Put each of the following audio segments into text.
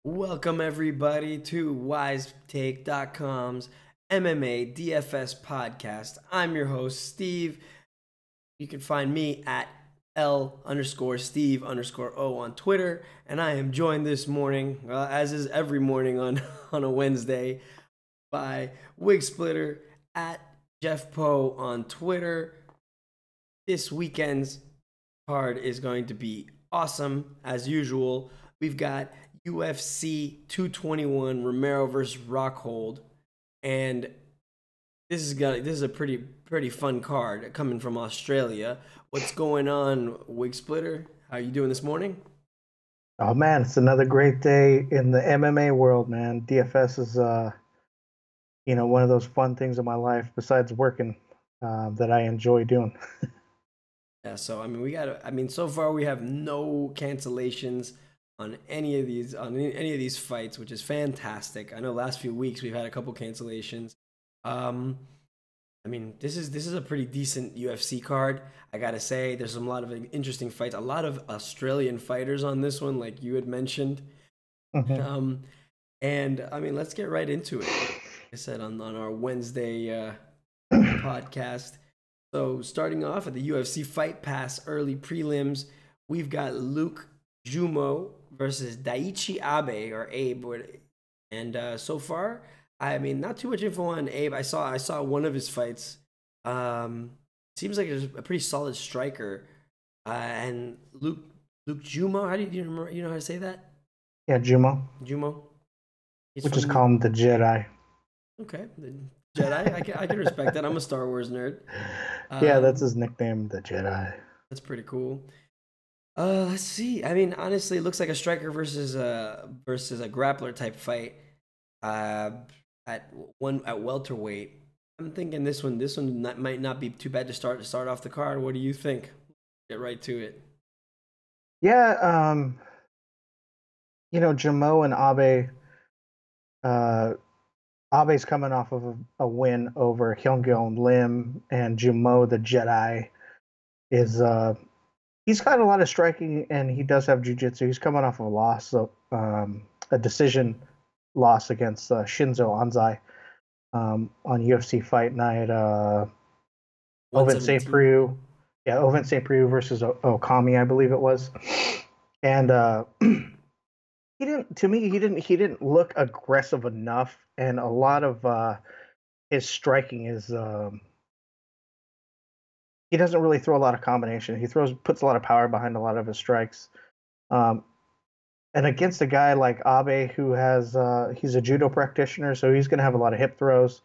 Welcome everybody to WiseTake.com's MMA DFS podcast. I'm your host, Steve. You can find me at L_Steve_O on Twitter. And I am joined this morning, as is every morning on a Wednesday, by Wigsplitter at Jeff Poe on Twitter. This weekend's card is going to be awesome as usual. We've got UFC 221 Romero versus Rockhold, and this is a pretty fun card coming from Australia. What's going on, Wigsplitter? How are you doing this morning? Oh man, it's another great day in the MMA world, man. DFS is one of those fun things in my life besides working that I enjoy doing. Yeah, so so far we have no cancellations on any of these fights, which is fantastic. I know last few weeks we've had a couple cancellations. This is a pretty decent UFC card. I gotta say, there's a lot of interesting fights, a lot of Australian fighters on this one, like you had mentioned. Mm-hmm. Let's get right into it. Like I said on our Wednesday podcast. So starting off at the UFC Fight Pass early prelims, we've got Luke Jumo versus Daichi Abe, and so far, not too much info on Abe. I saw one of his fights. Seems like he's a pretty solid striker. And Luke Jumo, how do you remember? You know how to say that? Yeah, Jumo. We just call him the Jedi. Okay, the Jedi. I can respect that. I'm a Star Wars nerd. Yeah, that's his nickname, the Jedi. That's pretty cool. Let's see. Honestly, it looks like a striker versus a grappler type fight. At welterweight. I'm thinking this one might not be too bad to start off the card. What do you think? Get right to it. Yeah, Jumo and Abe. Abe's coming off of a win over Hyungyeon Lim, and Jumo the Jedi is he's got a lot of striking, and he does have jiu-jitsu. He's coming off of a loss, so a decision loss against Shinzo Anzai on UFC Fight Night. Ovince Preux. Yeah, Ovince Preux versus Okami, I believe it was. And he didn't look aggressive enough, and a lot of his striking is he doesn't really throw a lot of combination. He puts a lot of power behind a lot of his strikes. And against a guy like Abe, who has he's a judo practitioner, so he's going to have a lot of hip throws.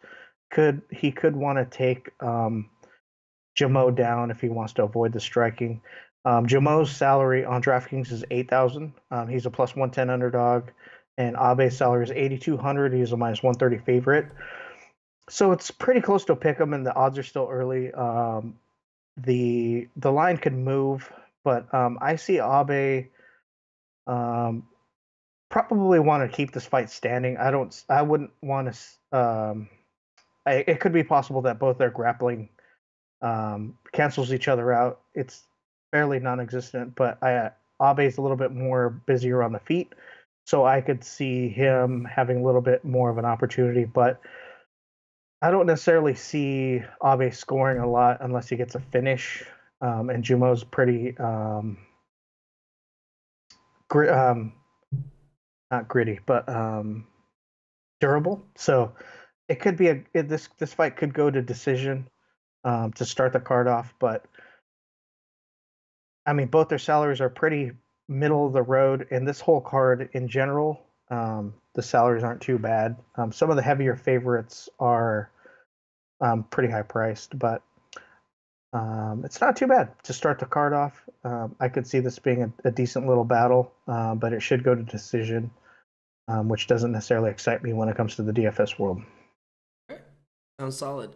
He could want to take Jumo down if he wants to avoid the striking. Jumo's salary on DraftKings is $8,000. He's a plus 110 underdog, and Abe's salary is $8,200. He's a minus 130 favorite. So it's pretty close to a pick 'em, and the odds are still early. The line could move, but I see Abe probably want to keep this fight standing. I wouldn't want to. It could be possible that both their grappling cancels each other out. It's fairly non-existent, but Abe's a little bit more busier on the feet, so I could see him having a little bit more of an opportunity. But I don't necessarily see Abe scoring a lot unless he gets a finish. And Jumo's pretty not gritty, but durable. So it could be this fight could go to decision to start the card off. But both their salaries are pretty middle of the road, and this whole card in general, the salaries aren't too bad. Some of the heavier favorites are pretty high priced, but it's not too bad to start the card off. I could see this being a decent little battle, but it should go to decision, which doesn't necessarily excite me when it comes to the DFS world. Sounds solid.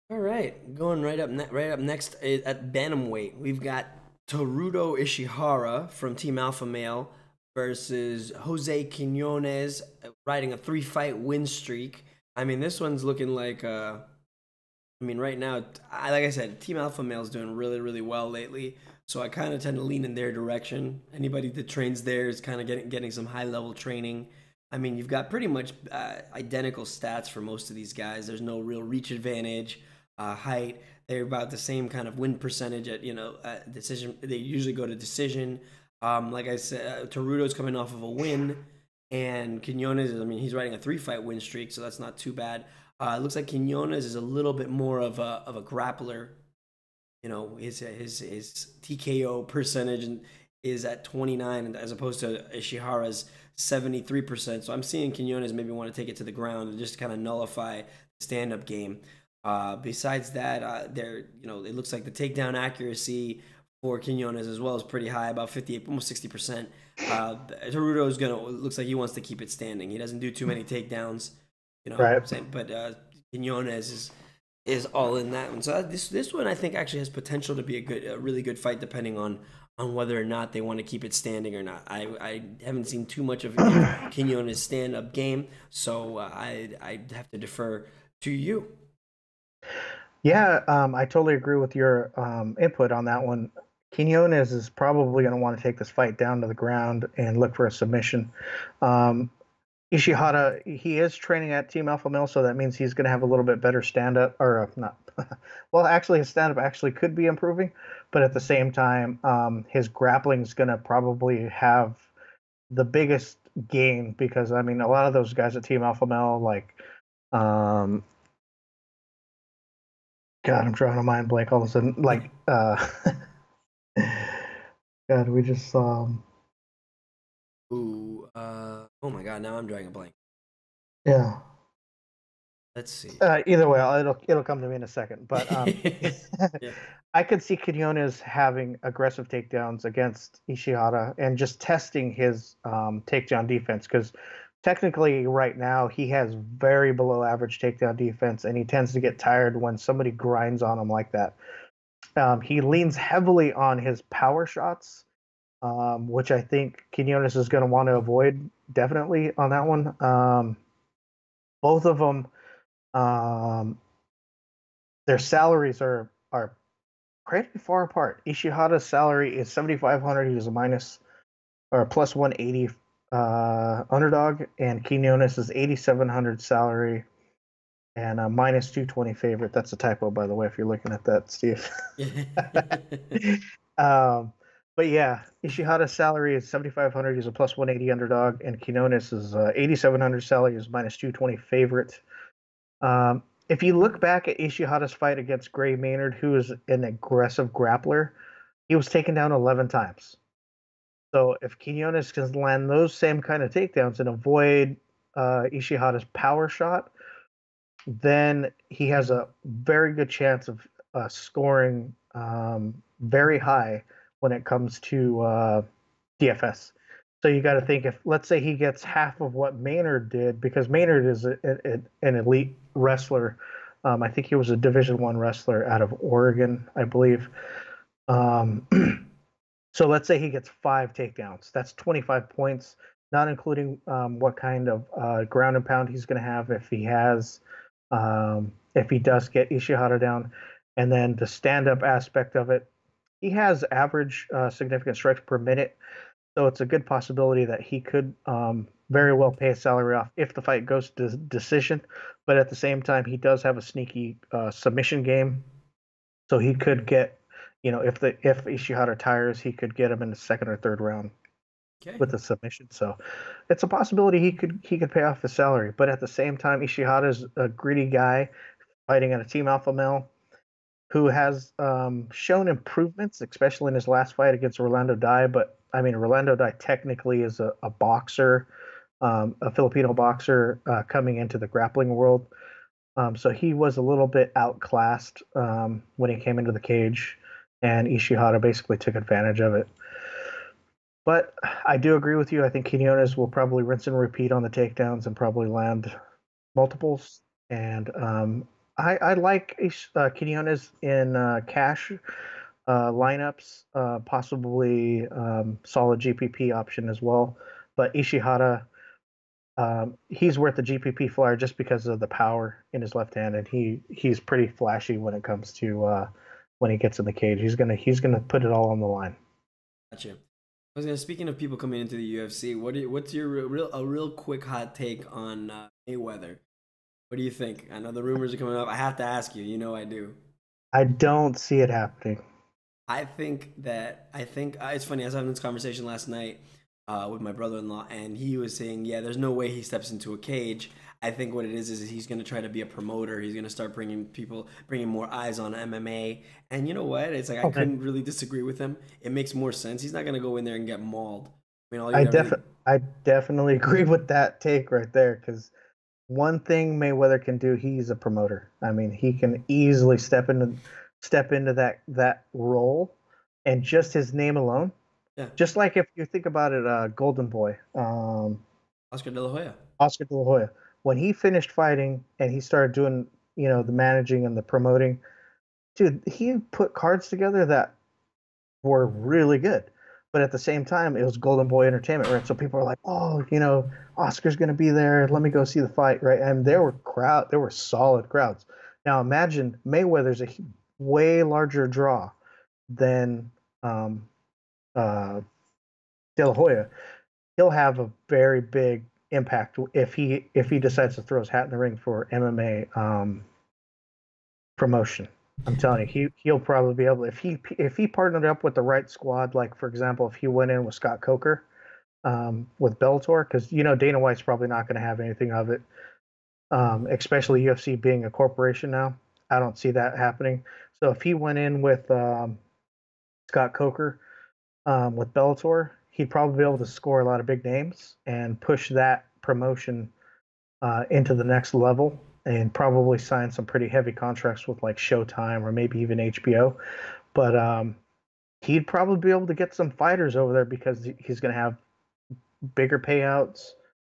All right, going right up next at bantamweight, we've got Teruto Ishihara from Team Alpha Male versus Jose Quinones, riding a 3-fight win streak. This one's looking like I mean, right now, like I said, Team Alpha Male is doing really, really well lately. So I kind of tend to lean in their direction. Anybody that trains there is kind of getting some high level training. I mean, you've got pretty much identical stats for most of these guys. There's no real reach advantage, height. They're about the same kind of win percentage at decision. They usually go to decision. Like I said, Teruto's coming off of a win, and Quinones. I mean, he's riding a 3-fight win streak, so that's not too bad. It looks like Quinones is a little bit more of a grappler. You know, his TKO percentage is at 29 as opposed to Ishihara's 73%. So I'm seeing Quinones maybe want to take it to the ground and just kind of nullify the stand-up game. Besides that, it looks like the takedown accuracy for Quinones as well is pretty high, about 58, almost 60%. Teruto's looks like he wants to keep it standing. He doesn't do too many takedowns, Right. But Quinones is all in that one. So this one I think actually has potential to be a really good fight, depending on whether or not they want to keep it standing or not. I haven't seen too much of Quinones' stand-up game, so I have to defer to you. Yeah, I totally agree with your input on that one. Quinones is probably going to want to take this fight down to the ground and look for a submission. Ishihara, he is training at Team Alpha Male, so that means he's going to have a little bit better stand-up, or not. Well, actually, his stand-up actually could be improving, but at the same time, his grappling is going to probably have the biggest gain because, I mean, a lot of those guys at Team Alpha Male, like, God, I'm drawing a mind blank all of a sudden. Like, God, we just saw. Ooh, oh my God! Now I'm drawing a blank. Yeah. Let's see. Either way, it'll come to me in a second. But Yeah. I could see Quinones having aggressive takedowns against Ishihara and just testing his takedown defense because technically right now he has very below average takedown defense and he tends to get tired when somebody grinds on him like that. He leans heavily on his power shots, which I think Quinones is going to want to avoid definitely on that one. Both of them, their salaries are pretty far apart. Ishihara's salary is 7,500. He's a minus or plus 180 underdog, and Quinones is 8,700 salary and a minus 220 favorite. That's a typo, by the way, if you're looking at that, Steve. But yeah, Ishihara's salary is 7,500. He's a plus 180 underdog, and Quinones is 8,700 salary. Is minus 220 favorite. If you look back at Ishihara's fight against Gray Maynard, who is an aggressive grappler, he was taken down 11 times. So if Quinones can land those same kind of takedowns and avoid Ishihara's power shot, then he has a very good chance of scoring very high when it comes to DFS. So you got to think if, let's say, he gets half of what Maynard did, because Maynard is an elite wrestler. I think he was a Division I wrestler out of Oregon, I believe. So let's say he gets 5 takedowns. That's 25 points, not including what kind of ground and pound he's going to have if he has, if he does get Ishihara down, and then the stand-up aspect of it. He has average significant strikes per minute, so it's a good possibility that he could very well pay his salary off if the fight goes to decision. But at the same time, he does have a sneaky submission game, so he could get, if Ishihara tires, he could get him in the second or third round with a submission. So it's a possibility he could pay off his salary. But at the same time, Ishihara is a greedy guy fighting at a Team Alpha Male who has shown improvements, especially in his last fight against Rolando Dai. But I mean, Rolando Dai technically is a boxer, a Filipino boxer coming into the grappling world. So he was a little bit outclassed when he came into the cage, and Ishihara basically took advantage of it. But I do agree with you. I think Quinones will probably rinse and repeat on the takedowns and probably land multiples. And I like Quinones in cash lineups, possibly solid GPP option as well. But Ishihara, He's worth the GPP flyer just because of the power in his left hand, and he's pretty flashy when it comes to when he gets in the cage. He's gonna put it all on the line. Gotcha. I was gonna. Speaking of people coming into the UFC, what's your real quick hot take on Mayweather? What do you think? I know the rumors are coming up. I have to ask you. You know I do. I don't see it happening. I think it's funny. I was having this conversation last night with my brother-in-law, and he was saying, "Yeah, there's no way he steps into a cage." I think what it is he's going to try to be a promoter. He's going to start bringing more eyes on MMA. And you know what? It's like I couldn't really disagree with him. It makes more sense. He's not going to go in there and get mauled. I mean, I definitely agree with that take right there, because one thing Mayweather can do, he's a promoter. I mean, he can easily step into that role, and just his name alone. Yeah. Just like if you think about it, Golden Boy, Oscar De La Hoya. Oscar De La Hoya, when he finished fighting and he started doing, the managing and the promoting, dude, he put cards together that were really good. But at the same time, it was Golden Boy Entertainment, right? So people are like, oh, Oscar's going to be there. Let me go see the fight, right? And there were solid crowds. Now imagine Mayweather's a way larger draw than De La Hoya. He'll have a very big impact if he decides to throw his hat in the ring for MMA promotion. I'm telling you, he'll probably be able, if he partnered up with the right squad, like for example, if he went in with Scott Coker with Bellator, because Dana White's probably not going to have anything of it, especially UFC being a corporation now. I don't see that happening. So if he went in with Scott Coker with Bellator, he'd probably be able to score a lot of big names and push that promotion into the next level, and probably sign some pretty heavy contracts with like Showtime or maybe even HBO. But he'd probably be able to get some fighters over there because he's going to have bigger payouts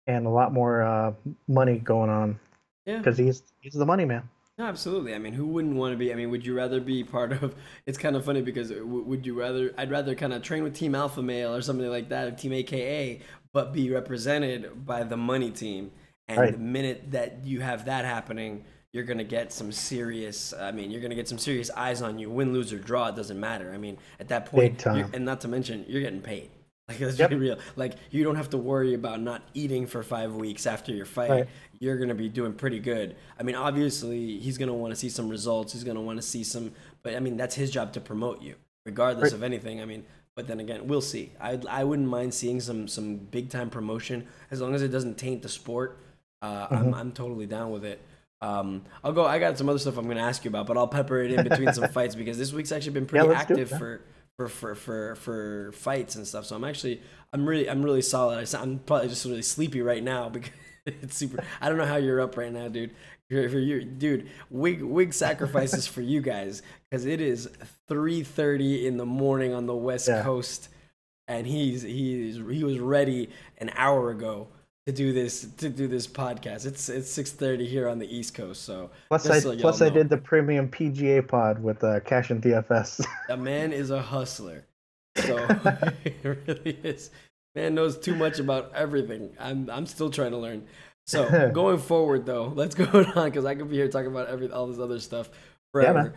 and a lot more money going on. Yeah, because he's the money man. no, absolutely. I mean, who wouldn't want to be? I mean, would you rather be part of? It's kind of funny because would you rather? I'd rather kind of train with Team Alpha Male or something like that, or Team AKA, but be represented by the money team. And Right. the minute that you have that happening, you're gonna get some serious. I mean, you're gonna get some serious eyes on you. Win, lose, or draw, it doesn't matter. I mean, at that point, Big time. and not to mention, you're getting paid. Like let's Yep. be real. Like you don't have to worry about not eating for 5 weeks after your fight. Right. You're gonna be doing pretty good. I mean, obviously, he's gonna want to see some results. He's gonna want to see some. But I mean, that's his job to promote you, regardless Right. of anything. I mean, but then again, we'll see. I wouldn't mind seeing some big time promotion as long as it doesn't taint the sport. I'm totally down with it. I'll go. I got some other stuff I'm gonna ask you about, but I'll pepper it in between some fights because this week's actually been pretty let's do active it, for fights and stuff. So I'm really solid. I'm probably just really sleepy right now because it's super. I don't know how you're up right now, dude. Dude, wig sacrifices for you guys because it is 3:30 in the morning on the West Coast, and he was ready an hour ago to do this podcast. It's 6:30 here on the East Coast. So Plus, I did the premium PGA pod with Cash and DFS. A man is a hustler, so it really is. Man knows too much about everything. I'm still trying to learn. So going forward, though, let's go on because I could be here talking about all this other stuff forever.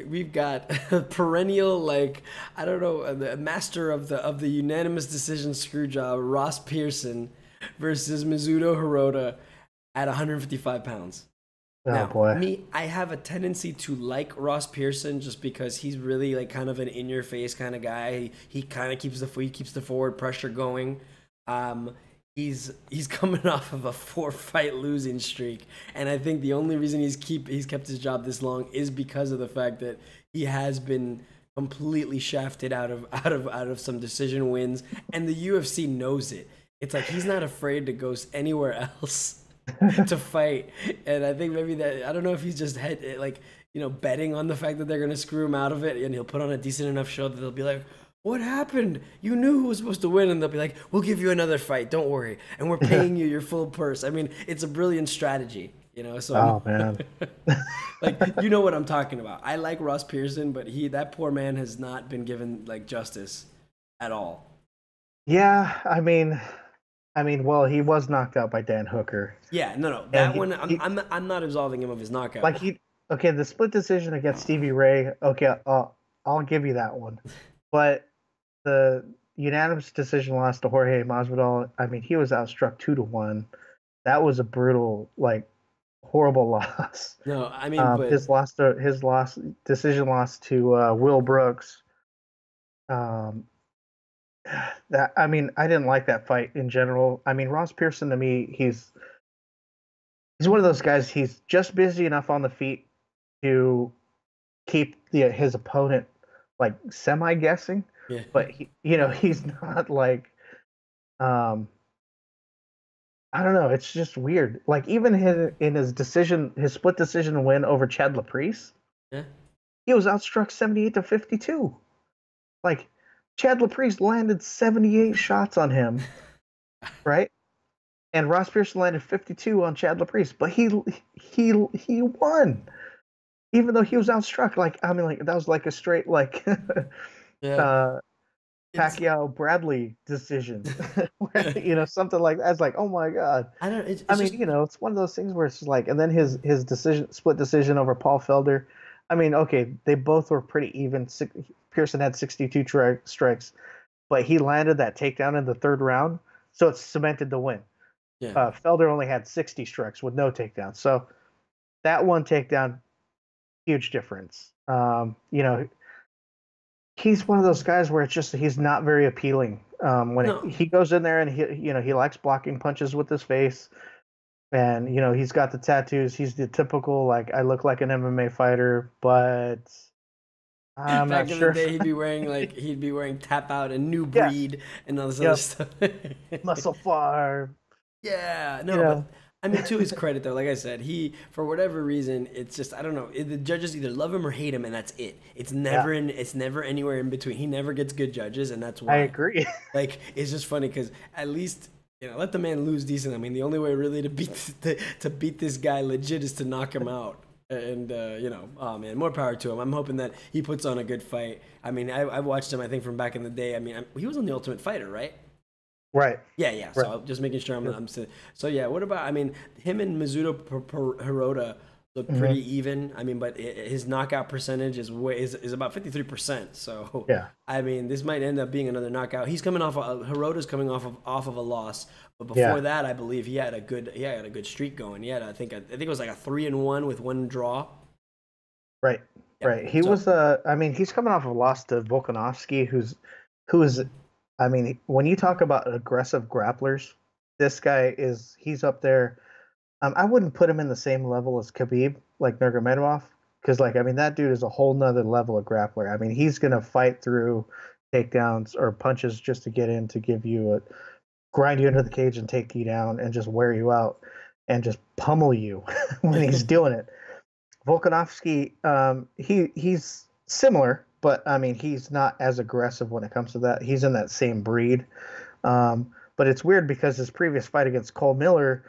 We've got perennial, like I don't know, the master of the unanimous decision screw job, Ross Pearson, versus Mizuno Hirota at 155 pounds. Now, Boy. I have a tendency to like Ross Pearson just because he's really like kind of an in-your-face kind of guy. He kind of keeps the forward pressure going. He's coming off of a 4-fight losing streak, and I think the only reason he's kept his job this long is because of the fact that he has been completely shafted out of some decision wins, and the UFC knows it. It's like he's not afraid to go anywhere else to fight, and I think maybe that I don't know if he's just betting on the fact that they're gonna screw him out of it, and he'll put on a decent enough show that they'll be like, "What happened? You knew who was supposed to win," and they'll be like, "We'll give you another fight, don't worry, and we're paying you your full purse." I mean, it's a brilliant strategy, So oh man, like you know what I'm talking about. I like Ross Pearson, but that poor man has not been given like justice at all. Yeah, I mean, I mean, well, he was knocked out by Dan Hooker, Yeah, no, and that one he I'm not absolving him of his knockout. like he okay, the split decision against Stevie Ray. Okay, I'll give you that one, but the unanimous decision loss to Jorge Masvidal. I mean, he was outstruck 2-1. That was a brutal, like, horrible loss. No, I mean, but His decision loss to Will Brooks. Um, that I mean, I didn't like that fight in general. I mean, Ross Pearson to me, he's one of those guys. He's just busy enough on the feet to keep his opponent like semi guessing, yeah, but he's not like um I don't know. It's just weird. Like even in his split decision win over Chad Laprise, yeah. he was outstruck 78-52. Like Chad Laprise landed 78 shots on him, right? And Ross Pearson landed 52 on Chad Laprise, but he won even though he was outstruck. Like I mean, like that was like a straight like Yeah. uh It's Pacquiao Bradley decision, something like that. It's like, oh my god. I don't I it's mean, just it's one of those things where it's just like, and then his split decision over Paul Felder. I mean, okay, they both were pretty even. Pearson had 62 strikes, but he landed that takedown in the third round, so it cemented the win. yeah. Felder only had 60 strikes with no takedown, so that one takedown, huge difference. He's one of those guys where it's just he's not very appealing. No. He goes in there and he likes blocking punches with his face, and he's got the tattoos. He's the typical like I look like an MMA fighter, but I'm Back not in the sure. day, he'd be wearing Tap Out and New Yeah, Breed and all this other yep, stuff. muscle farm. Yeah, You no, but know, I mean, to his credit though, like I said, he for whatever reason, it's just I don't know. The judges either love him or hate him, and that's it. yeah, It's never anywhere in between. He never gets good judges, and that's I why. agree. Like it's just funny because at least let the man lose decent. I mean, the only way really to beat this guy legit is to knock him out. And oh man, more power to him. I'm hoping that he puts on a good fight. I mean, I watched him. I think from back in the day. I mean, he was on the Ultimate Fighter, right? Right, Yeah, yeah. right. So just making sure Yep. so yeah. What about? I mean, him and Mizuno Hirota look Hmm. pretty even. I mean, but his knockout percentage is about 53%. So Yeah, I mean, this might end up being another knockout. He's coming Hirota's coming off of a loss, but before yeah, that, I believe he had a good streak going. He had I think it was like a 3-1 with one draw. right, Yep. right. He So was. I mean, he's coming off a loss to Volkanovski, who is. I mean, when you talk about aggressive grapplers, this guy is. He's up there. I wouldn't put him in the same level as Khabib, like Nurmagomedov, because like I mean that dude is a whole nother level of grappler. I mean he's gonna fight through takedowns or punches just to get in to give you a grind you into the cage and take you down and just wear you out and just pummel you when he's doing it. Volkanovski, he's similar, but I mean he's not as aggressive when it comes to that. He's in that same breed. But it's weird because his previous fight against Cole Miller,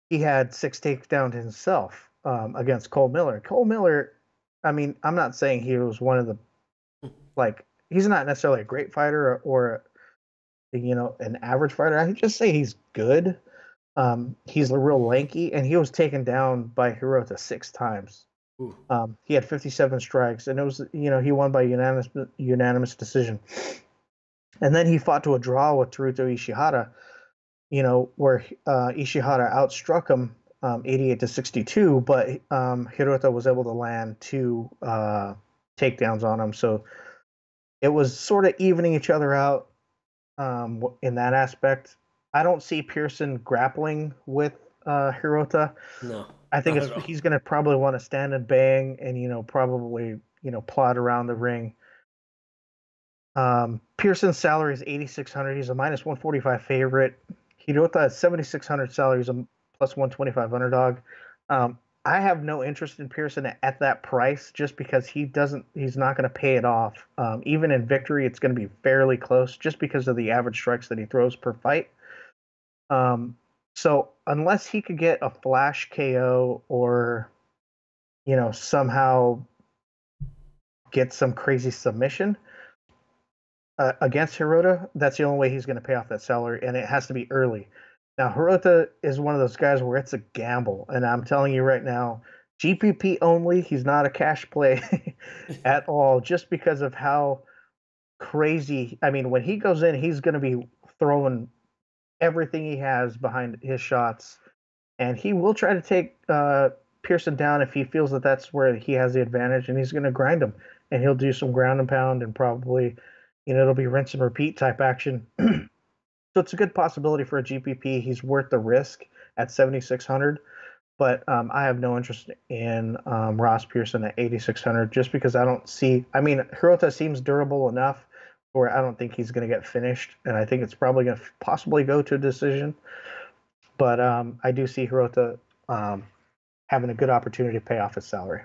he had 6 takedowns himself against Cole Miller. Cole Miller, I mean, I'm not saying he was one of the like he's not necessarily a great fighter or an average fighter. I just say he's good. He's real lanky, and he was taken down by Hirota 6 times. ooh, He had 57 strikes, and it was he won by unanimous decision. And then he fought to a draw with Teruto Ishihara, where Ishihara outstruck him 88-62, but Hirota was able to land 2 takedowns on him. So it was sort of evening each other out in that aspect. I don't see Pearson grappling with Hirota. no, I think not at all. he's going to probably want to stand and bang and probably plot around the ring. Pearson's salary is 8,600. He's a minus 145 favorite. Hirota is 7,600 salary. He's a plus 125 underdog. I have no interest in Pearson at that price just because he's not going to pay it off. Even in victory, it's going to be fairly close just because of the average strikes that he throws per fight. So unless he could get a flash KO or, somehow get some crazy submission, against Hirota, that's the only way he's going to pay off that salary, and it has to be early. Now, Hirota is one of those guys where it's a gamble, and I'm telling you right now, GPP only. He's not a cash play at all, just because of how crazy. I mean, when he goes in, he's going to be throwing everything he has behind his shots, and he will try to take Pearson down if he feels that that's where he has the advantage, and he's going to grind him, and he'll do some ground and pound, and probably, it'll be rinse and repeat type action. So it's a good possibility for a GPP. He's worth the risk at 7,600, but I have no interest in Ross Pearson at 8,600 just because I don't see. I mean, Hirota seems durable enough where I don't think he's going to get finished, and I think it's probably going to possibly go to a decision. But I do see Hirota having a good opportunity to pay off his salary.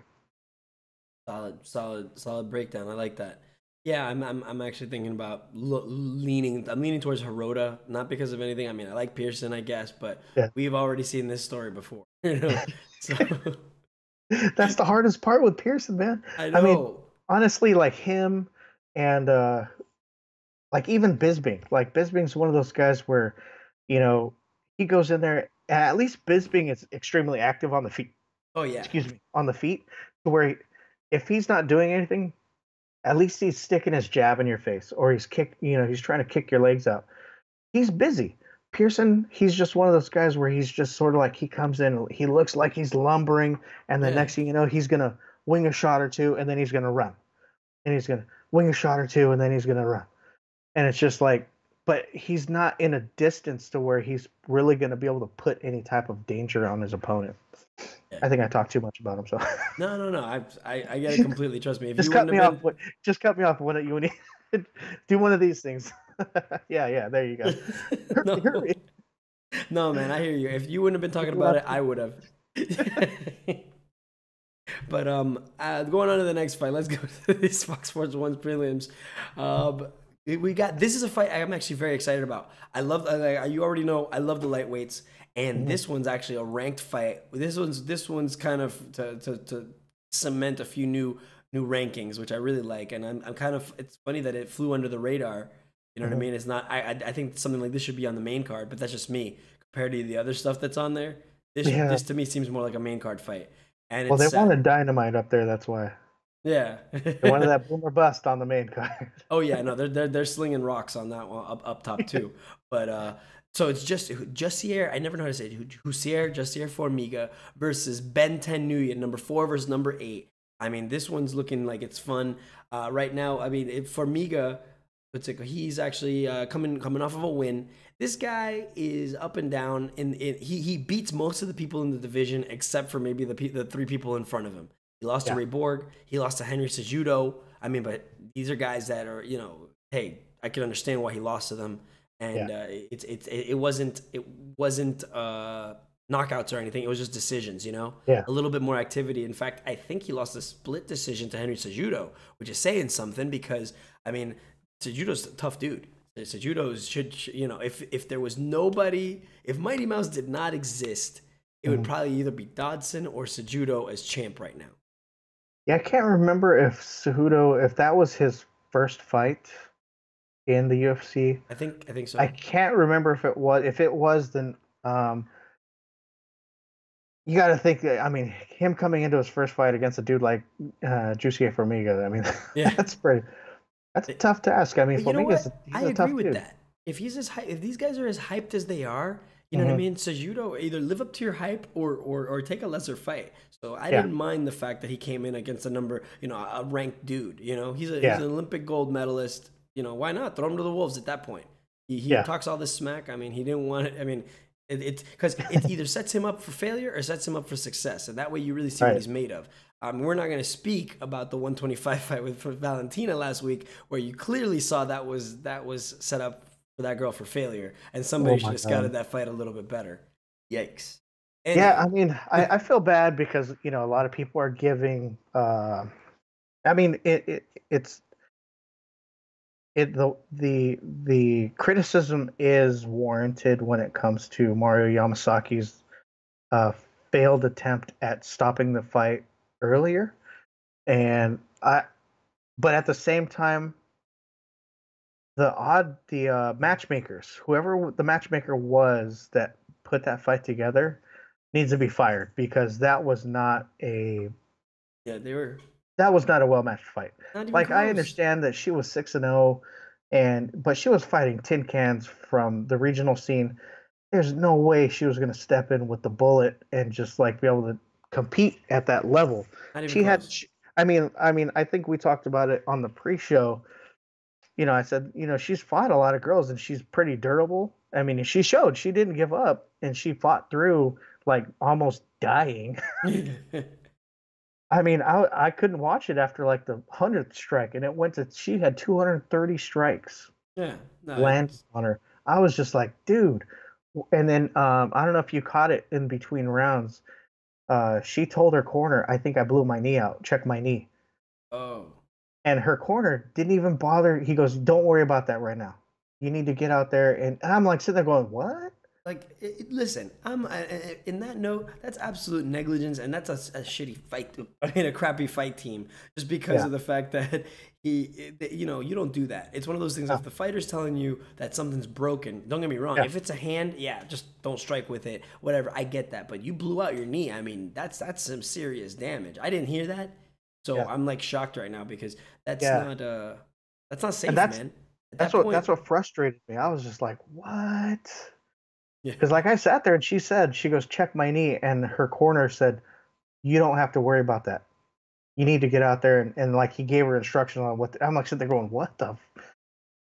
Solid breakdown. I like that. Yeah, I'm actually thinking about leaning. I'm leaning towards Hirota, not because of anything. I mean, I like Pearson, I guess, but we've already seen this story before. So that's the hardest part with Pearson, man. I know. I mean, honestly, like him and like even Bisping. Like Bisping's one of those guys where, he goes in there. At least Bisping is extremely active on the feet. Oh yeah. Excuse me, on the feet, to where if he's not doing anything, at least he's sticking his jab in your face, or he's he's trying to kick your legs out. He's busy. Pearson, he's just one of those guys where he's just sort of like, he comes in, he looks like he's lumbering, and the next thing you know, he's gonna wing a shot or two, and then he's gonna run, and he's gonna wing a shot or two, and then he's gonna run, and it's just like, but he's not in a distance to where he's really gonna be able to put any type of danger on his opponent. I think I talked too much about him. So no. I get it completely. Trust me. If just cut me off. Just cut me off when you do one of these things. yeah. There you go. No, man, I hear you. If you wouldn't have been talking about it, I would have. But going on to the next fight. Let's go to these Fox Sports 1 prelims. This is a fight I'm actually very excited about. I love. You already know I love the lightweights. And this one's actually a ranked fight. This one's kind of to cement a few new rankings, which I really like. And I'm kind of, it's funny that it flew under the radar. You know what I mean? It's not. I think something like this should be on the main card, but that's just me compared to the other stuff that's on there. This to me seems more like a main card fight. And well, they wanted Dynamite up there. That's why. Yeah. They wanted that boomer bust on the main card. Oh yeah, no, they're slinging rocks on that one up top too, but. So it's Jussier, I never know how to say it, Jussier Formiga versus Ben 10 Nguyen, number 4 versus number 8. I mean, this one's looking like it's fun. Right now, I mean, Formiga, he's actually coming off of a win. This guy is up and down, and he beats most of the people in the division except for maybe the 3 people in front of him. He lost to Ray Borg. He lost to Henry Cejudo. I mean, but these are guys that are, hey, I can understand why he lost to them. And it wasn't knockouts or anything. It was just decisions, a little bit more activity. In fact, I think he lost a split decision to Henry Cejudo, which is saying something because, I mean, Cejudo's a tough dude. Cejudo should, if there was nobody, if Mighty Mouse did not exist, it would probably either be Dodson or Cejudo as champ right now. Yeah, I can't remember if Cejudo, if that was his first fight in the UFC. I think so. I can't remember if it was. If it was, then you got to think that, I mean, him coming into his first fight against a dude like Jussier Formiga. I mean, that's a tough task. I mean, Formiga's a tough dude. That. If these guys are as hyped as they are, you know what I mean? Cejudo, either live up to your hype or take a lesser fight. So I didn't mind the fact that he came in against a ranked dude. He's an Olympic gold medalist. Why not throw him to the wolves at that point? He talks all this smack. I mean, he didn't want it. I mean, because it either sets him up for failure or sets him up for success, and that way you really see what he's made of. We're not going to speak about the 125 fight with Valentina last week, where you clearly saw that was set up for that girl for failure, and somebody should have scouted that fight a little bit better. Yikes! Anyway. Yeah, I mean, I feel bad because a lot of people are giving. I mean, the criticism is warranted when it comes to Mario Yamasaki's failed attempt at stopping the fight earlier, but at the same time, the matchmakers, whoever the matchmaker was that put that fight together needs to be fired, because that was not a well-matched fight. Not even Like, I close. understand that she was 6-0, but she was fighting tin cans from the regional scene. There's no way she was going to step in with the bullet and just like be able to compete at that level. Not even She had, close. I think we talked about it on the pre-show. I said, she's fought a lot of girls and she's pretty durable. I mean, she showed she didn't give up and she fought through like almost dying. I mean, I couldn't watch it after like the 100th strike, and she had 230 strikes Yeah. No, land on her. I was just like, dude. And then I don't know if you caught it in between rounds. She told her corner, "I think I blew my knee out. Check my knee." oh. And her corner didn't even bother. He goes, "Don't worry about that right now. You need to get out there." And I'm like sitting there going, "What?" Like, listen, in that note, that's absolute negligence, and that's a shitty fight. I mean, a crappy fight team, just because of the fact that you don't do that. It's one of those things. If the fighter's telling you that something's broken, don't get me wrong. If it's a hand, just don't strike with it. Whatever, I get that. But you blew out your knee. I mean, that's some serious damage. I didn't hear that, so I'm like shocked right now because that's not safe, man. That's what frustrated me. I was just like, what? Yeah. Because like I sat there and she goes, "Check my knee," and her corner said, "You don't have to worry about that. You need to get out there," and like he gave her instructions on what. I'm like sitting there going, "What the?"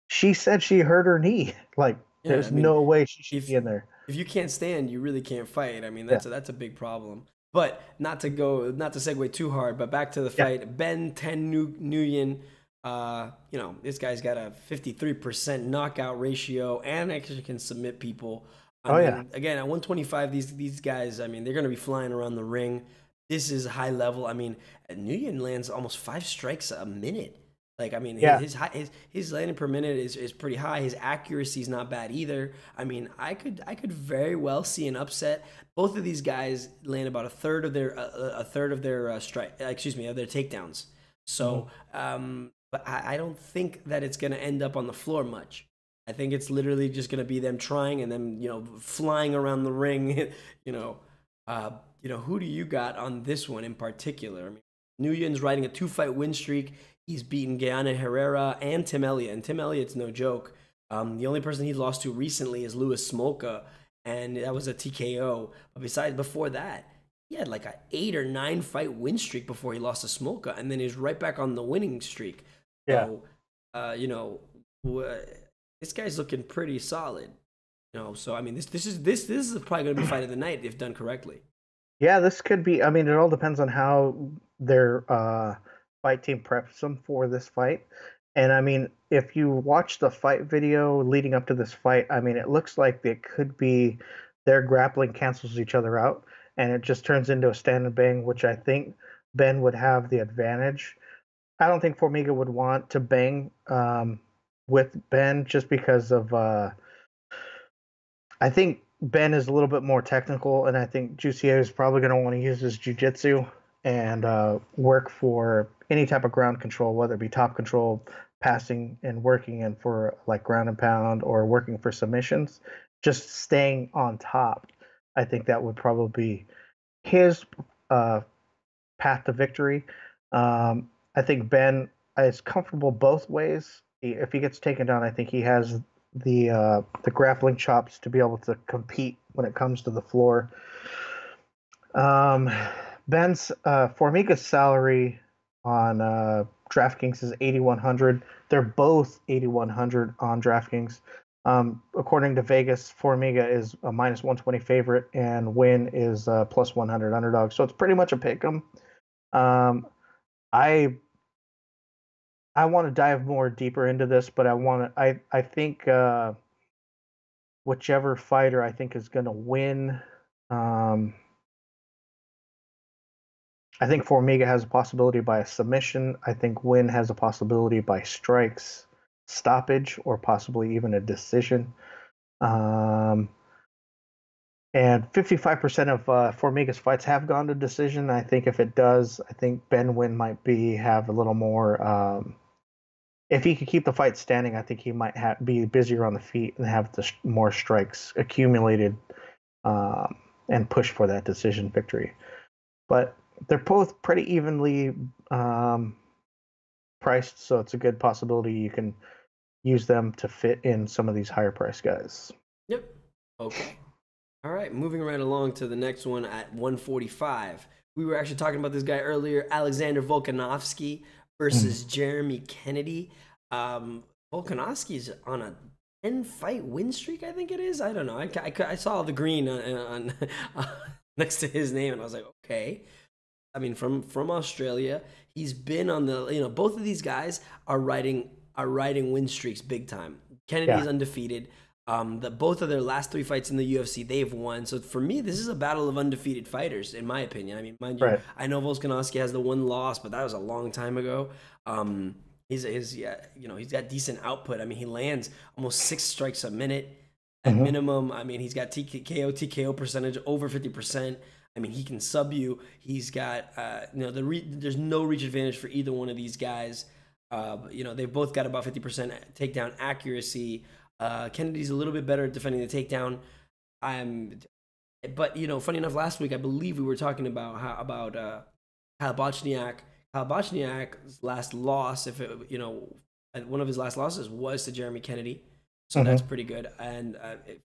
She said she hurt her knee. Like, there's no way she should be in there. If you can't stand, you really can't fight. I mean, that's a big problem. But not to segue too hard, but back to the fight. Ben 10 Nguyen, this guy's got a 53% knockout ratio and actually can submit people. I mean, again, at 125, these guys, I mean, they're going to be flying around the ring. This is high level. I mean, Nguyen lands almost 5 strikes a minute. Like, I mean, his landing per minute is pretty high. His accuracy is not bad either. I mean, I could very well see an upset. Both of these guys land about a third of their takedowns. So, but I don't think that it's going to end up on the floor much. I think it's literally just going to be them trying and then, flying around the ring. Who do you got on this one in particular? I mean, Nguyen's riding a 2-fight win streak. He's beaten Guyana Herrera and Tim Elliott, and Tim Elliott's no joke. The only person he lost to recently is Louis Smolka, and that was a TKO. But before that, he had like an 8 or 9 fight win streak before he lost to Smolka, and then he's right back on the winning streak. So, this guy's looking pretty solid. So I mean, this is probably going to be fight of the night if done correctly. Yeah, this could be. I mean, it all depends on how their fight team preps them for this fight. And I mean, if you watch the fight video leading up to this fight, I mean, it looks like it could be their grappling cancels each other out, and it just turns into a stand and bang, which I think Ben would have the advantage. I don't think Formiga would want to bang with Ben just because of. I think Ben is a little bit more technical, and I think Jussier is probably going to want to use his jiu-jitsu and work for any type of ground control, whether it be top control, passing, and working in for like ground and pound or working for submissions. Just staying on top. I think that would probably be his path to victory. I think Ben is comfortable both ways. If he gets taken down, I think he has the grappling chops to be able to compete when it comes to the floor. Ben's Formiga's salary on DraftKings is 8,100. They're both 8,100 on DraftKings. According to Vegas, Formiga is a -120 favorite, and Win is plus 100 underdog. So it's pretty much a pick 'em. I want to dive more deeper into this, but I think whichever fighter I think is going to win. I think Formiga has a possibility by a submission. I think Win has a possibility by strikes, stoppage, or possibly even a decision. And 55% of Formiga's fights have gone to decision. I think if it does, I think Ben Win might have a little more. If he could keep the fight standing, I think he might be busier on the feet and have more strikes accumulated and push for that decision victory. But they're both pretty evenly priced, so it's a good possibility you can use them to fit in some of these higher price guys. Yep. Okay. All right. Moving right along to the next one at 145. We were actually talking about this guy earlier, Alexander Volkanovski versus Jeremy Kennedy. Volkanovski is on a 10-fight win streak, I think it is. I don't know. I saw the green on next to his name, and I was like, okay. I mean, from Australia, he's been on the, both of these guys are riding win streaks big time. Kennedy's undefeated. Both of their last 3 fights in the UFC, they've won. So for me, this is a battle of undefeated fighters, in my opinion. I mean, mind you, I know Volkanovski has the one loss, but that was a long time ago. He's got decent output. I mean, he lands almost 6 strikes a minute at minimum. I mean, he's got TKO percentage over 50%. I mean, he can sub you. He's got there's no reach advantage for either one of these guys. They've both got about 50% takedown accuracy. Kennedy's a little bit better at defending the takedown. But funny enough, last week I believe we were talking about Kyle Bochniak. Kyle Bochniak's last loss, one of his last losses was to Jeremy Kennedy, so that's pretty good, and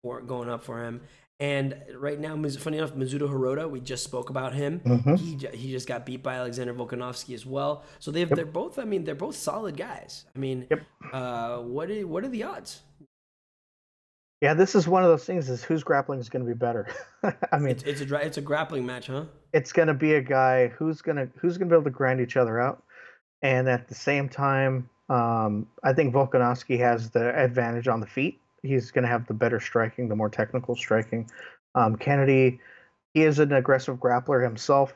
for going up for him. And right now, funny enough, Mizuno Hirota, we just spoke about him. He just got beat by Alexander Volkanovski as well. So they're both. I mean, they're both solid guys. I mean, what are the odds? Yeah, this is one of those things: is whose grappling is going to be better. I mean, it's a grappling match, huh? It's going to be a guy who's going to be able to grind each other out, and at the same time, I think Volkanovski has the advantage on the feet. He's going to have the better striking, the more technical striking. Kennedy, he is an aggressive grappler himself,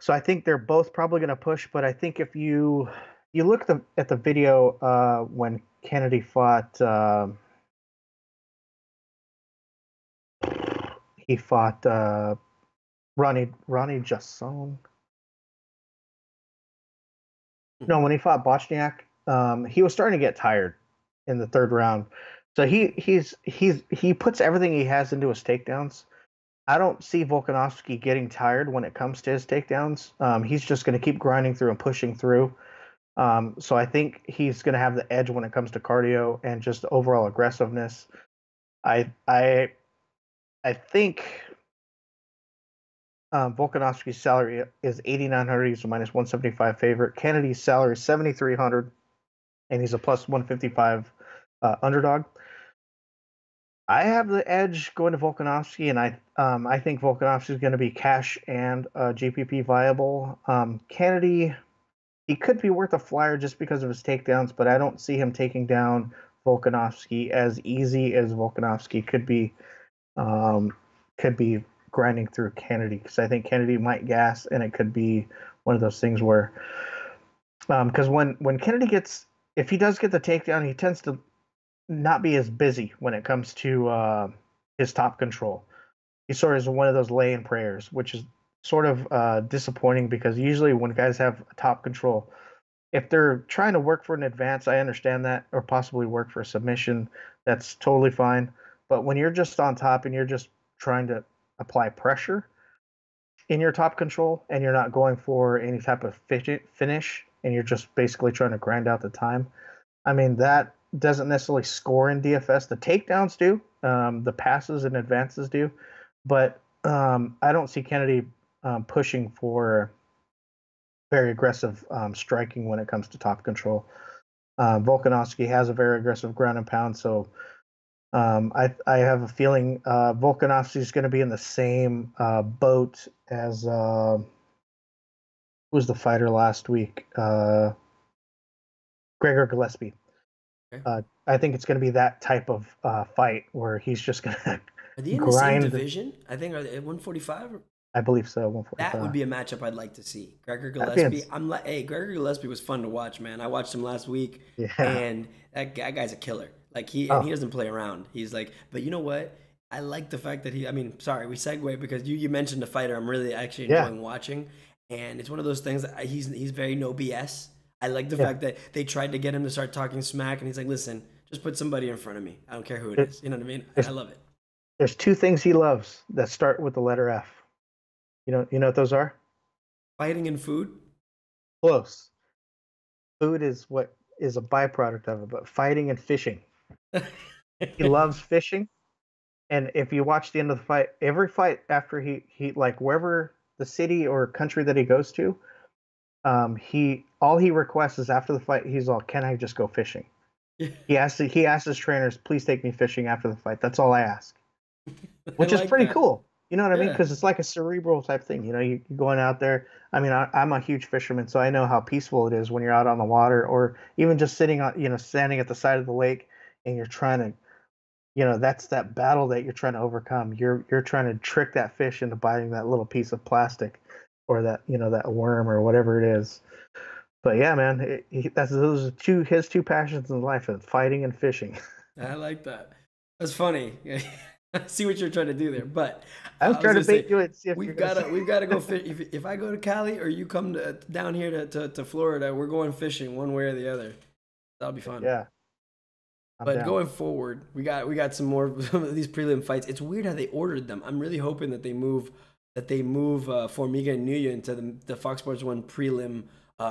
so I think they're both probably going to push. But I think if you look at the video when Kennedy fought. He fought Ronnie Jasson. No, when he fought Bochniak, he was starting to get tired in the 3rd round. So he puts everything he has into his takedowns. I don't see Volkanovski getting tired when it comes to his takedowns. He's just going to keep grinding through and pushing through. So I think he's going to have the edge when it comes to cardio and just overall aggressiveness. I think Volkanovski's salary is $8,900. He's a minus 175 favorite. Kennedy's salary is $7,300, and he's a plus 155 underdog. I have the edge going to Volkanovski, and I think Volkanovski is going to be cash and GPP viable. Kennedy, he could be worth a flyer just because of his takedowns, but I don't see him taking down Volkanovski as easy as Volkanovski could be grinding through Kennedy, because I think Kennedy might gas, and it could be one of those things where because when Kennedy if he does get the takedown, he tends to not be as busy when it comes to his top control. He sort of is one of those lay-in prayers, which is sort of disappointing, because usually when guys have top control, if they're trying to work for an advance, I understand that, or possibly work for a submission, that's totally fine. But when you're just on top and you're just trying to apply pressure in your top control, and you're not going for any type of finish, and you're just basically trying to grind out the time, I mean, that doesn't necessarily score in DFS. The takedowns do, the passes and advances do, but I don't see Kennedy pushing for very aggressive striking when it comes to top control. Volkanovski has a very aggressive ground and pound, so I have a feeling Volkanovski is going to be in the same boat as who was the fighter last week? Gregor Gillespie. Okay. I think it's going to be that type of fight where he's just going to Are they in the same division? I think, are they at 145? I believe so. 145. That would be a matchup I'd like to see. Gregor Gillespie. Gregor Gillespie was fun to watch, man. I watched him last week, and that guy's a killer. Like he doesn't play around. He's like, but you know what? I like the fact that we segue because you mentioned the fighter I'm really actually enjoying watching, and it's one of those things that he's very no BS. I like the fact that they tried to get him to start talking smack, and he's like, listen, just put somebody in front of me. I don't care who it is. You know what I mean? I love it. There's two things he loves that start with the letter F. You know what those are? Fighting and food. Close. Food is what is a byproduct of it, but fighting and fishing. He loves fishing, and if you watch the end of the fight, every fight after he like wherever the city or country that he goes to, he all he requests is after the fight, he's all, "Can I just go fishing?" He asks his trainers, "Please take me fishing after the fight. That's all I ask." I Which is like pretty that. cool. You know what I mean? Yeah. Because it's like a cerebral type thing. You're going out there. I mean, I'm a huge fisherman, so I know how peaceful it is when you're out on the water, or even just sitting on, standing at the side of the lake, and you're trying to, that's that battle that you're trying to overcome. You're trying to trick that fish into biting that little piece of plastic, or that that worm or whatever it is. But yeah, man, those are his two passions in life: fighting and fishing. I like that. That's funny. I see what you're trying to do there, but I was I was trying to gonna say bait you and see if you're gonna say. we've gotta go fish. If I go to Cali or you come down here to Florida, we're going fishing one way or the other. That'll be fun. Yeah, I'm But down. going forward, we got some more some of these prelim fights. It's weird how they ordered them. I'm really hoping that they move Formiga and Nuya into the Fox Sports One prelim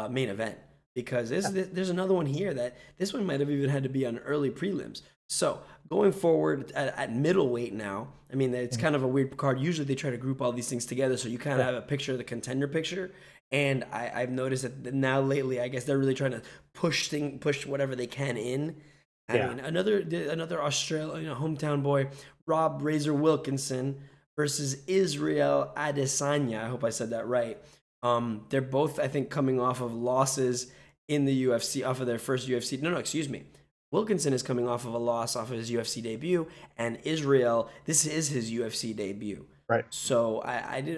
main event, because there's another one here that this one might have even had to be on early prelims. So going forward at middleweight now, I mean it's Mhm. kind of a weird card. Usually they try to group all these things together so you kind of Yeah. have a picture of the contender picture. And I've noticed that now lately, I guess they're really trying to push whatever they can in. I Yeah. mean, another Australian, hometown boy, Rob Razor Wilkinson versus Israel Adesanya. I hope I said that right. They're both, I think, coming off of losses in the UFC, off of their first UFC. No, excuse me. Wilkinson is coming off of a loss off of his UFC debut, and Israel, this is his UFC debut. Right. So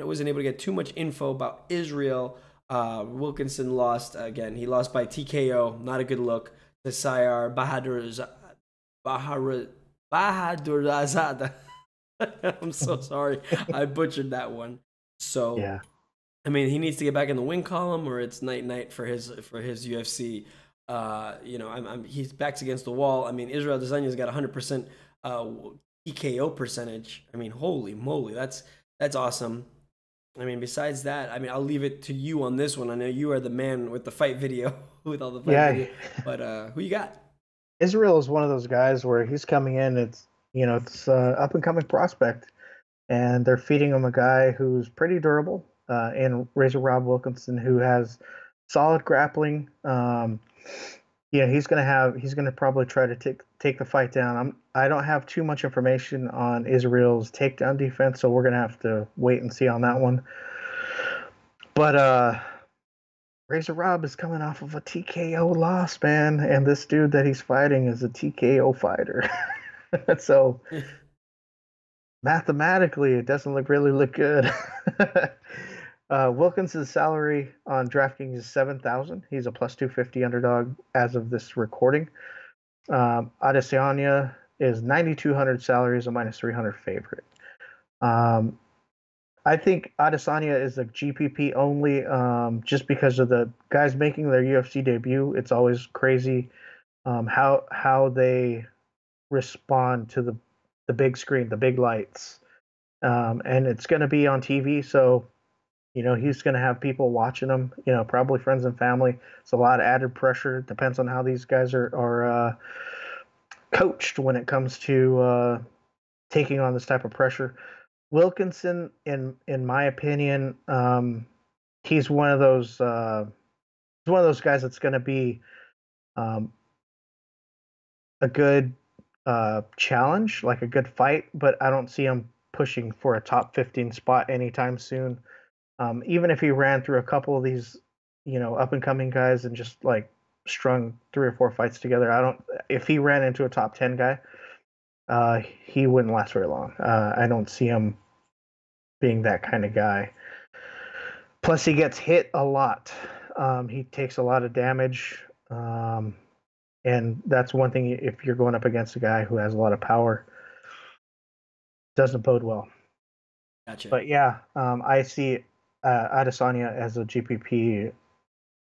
wasn't able to get too much info about Israel. Wilkinson lost again. He lost by TKO. Not a good look to Sayar Bahar, Bahadurazada. I'm so sorry. I butchered that one. So, Yeah. I mean, he needs to get back in the win column, or it's night night for his UFC. He's backs against the wall. I mean, Israel Desanya's got 100% EKO percentage. I mean, holy moly, that's awesome. I mean, besides that, I mean, I'll leave it to you on this one. I know you are the man with the fight video, with all the fight Yeah. video. But who you got? Israel is one of those guys where he's coming in. It's up and coming prospect, and they're feeding him a guy who's pretty durable, in Razor Rob Wilkinson, who has solid grappling. Yeah, he's gonna probably try to take the fight down. I don't have too much information on Israel's takedown defense, so we're gonna have to wait and see on that one. But Razor Rob is coming off of a TKO loss, man, and this dude that he's fighting is a TKO fighter. So mathematically, it doesn't really look good. Wilkinson's salary on DraftKings is 7,000. He's a plus 250 underdog as of this recording. Adesanya is 9,200 salary, is a minus 300 favorite. Um, I think Adesanya is a GPP only, just because of the guys making their UFC debut. It's always crazy, how they respond to the big screen, the big lights, and it's going to be on TV. So he's going to have people watching him. Probably friends and family. It's a lot of added pressure. Depends on how these guys are coached when it comes to taking on this type of pressure. Wilkinson, in my opinion, he's one of those guys that's going to be um, a good challenge, like a good fight, but I don't see him pushing for a top 15 spot anytime soon. Even if he ran through a couple of these, up and coming guys and just like strung 3 or 4 fights together, I don't. If he ran into a top 10 guy, he wouldn't last very long. I don't see him being that kind of guy. Plus, he gets hit a lot. He takes a lot of damage, and that's one thing. If you're going up against a guy who has a lot of power, doesn't bode well. Gotcha. But yeah, I see Adesanya as a GPP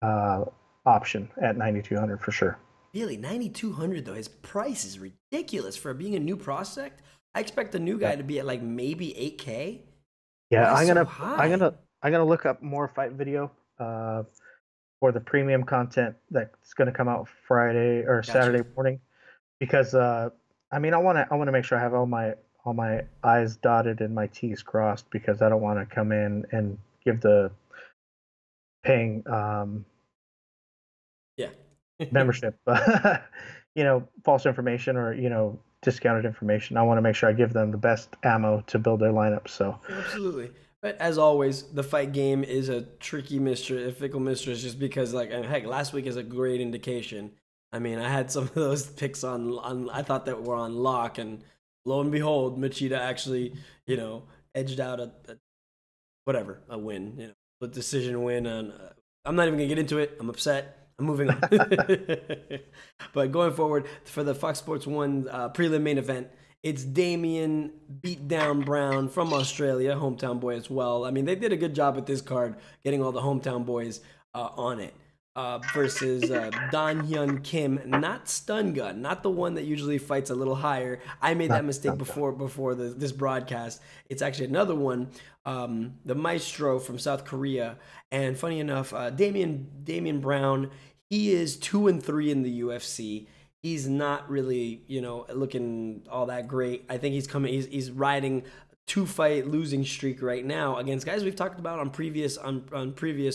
uh, option at 9,200 for sure. Really, 9,200 though. His price is ridiculous for being a new prospect. I expect the new guy to be at like maybe 8K. Yeah, Why I'm so gonna high? look up more fight video for the premium content that's gonna come out Friday or Gotcha. Saturday morning because I mean I want to make sure I have all my I's dotted and my T's crossed because I don't want to come in and give the paying Yeah. membership false information or discounted information. I want to make sure I give them the best ammo to build their lineup. So Absolutely. But as always, the fight game is a tricky mistress, a fickle mistress, just because, like, and heck, last week is a great indication. I mean, I had some of those picks on I thought that were on lock, and lo and behold, Machida actually, edged out a win, a decision win. And I'm not even gonna get into it. I'm upset. I'm moving on. But going forward for the Fox Sports 1 prelim main event, it's Damian Beatdown Brown from Australia, hometown boy as well. I mean, they did a good job with this card, getting all the hometown boys on it. Versus Don Hyun Kim, not Stun Gun, not the one that usually fights a little higher. I made that mistake before this broadcast. It's actually another one, the Maestro from South Korea. And funny enough, Damian Brown, he is 2-3 in the UFC. He's not really, looking all that great. I think he's riding 2-fight losing streak right now against guys we've talked about on previous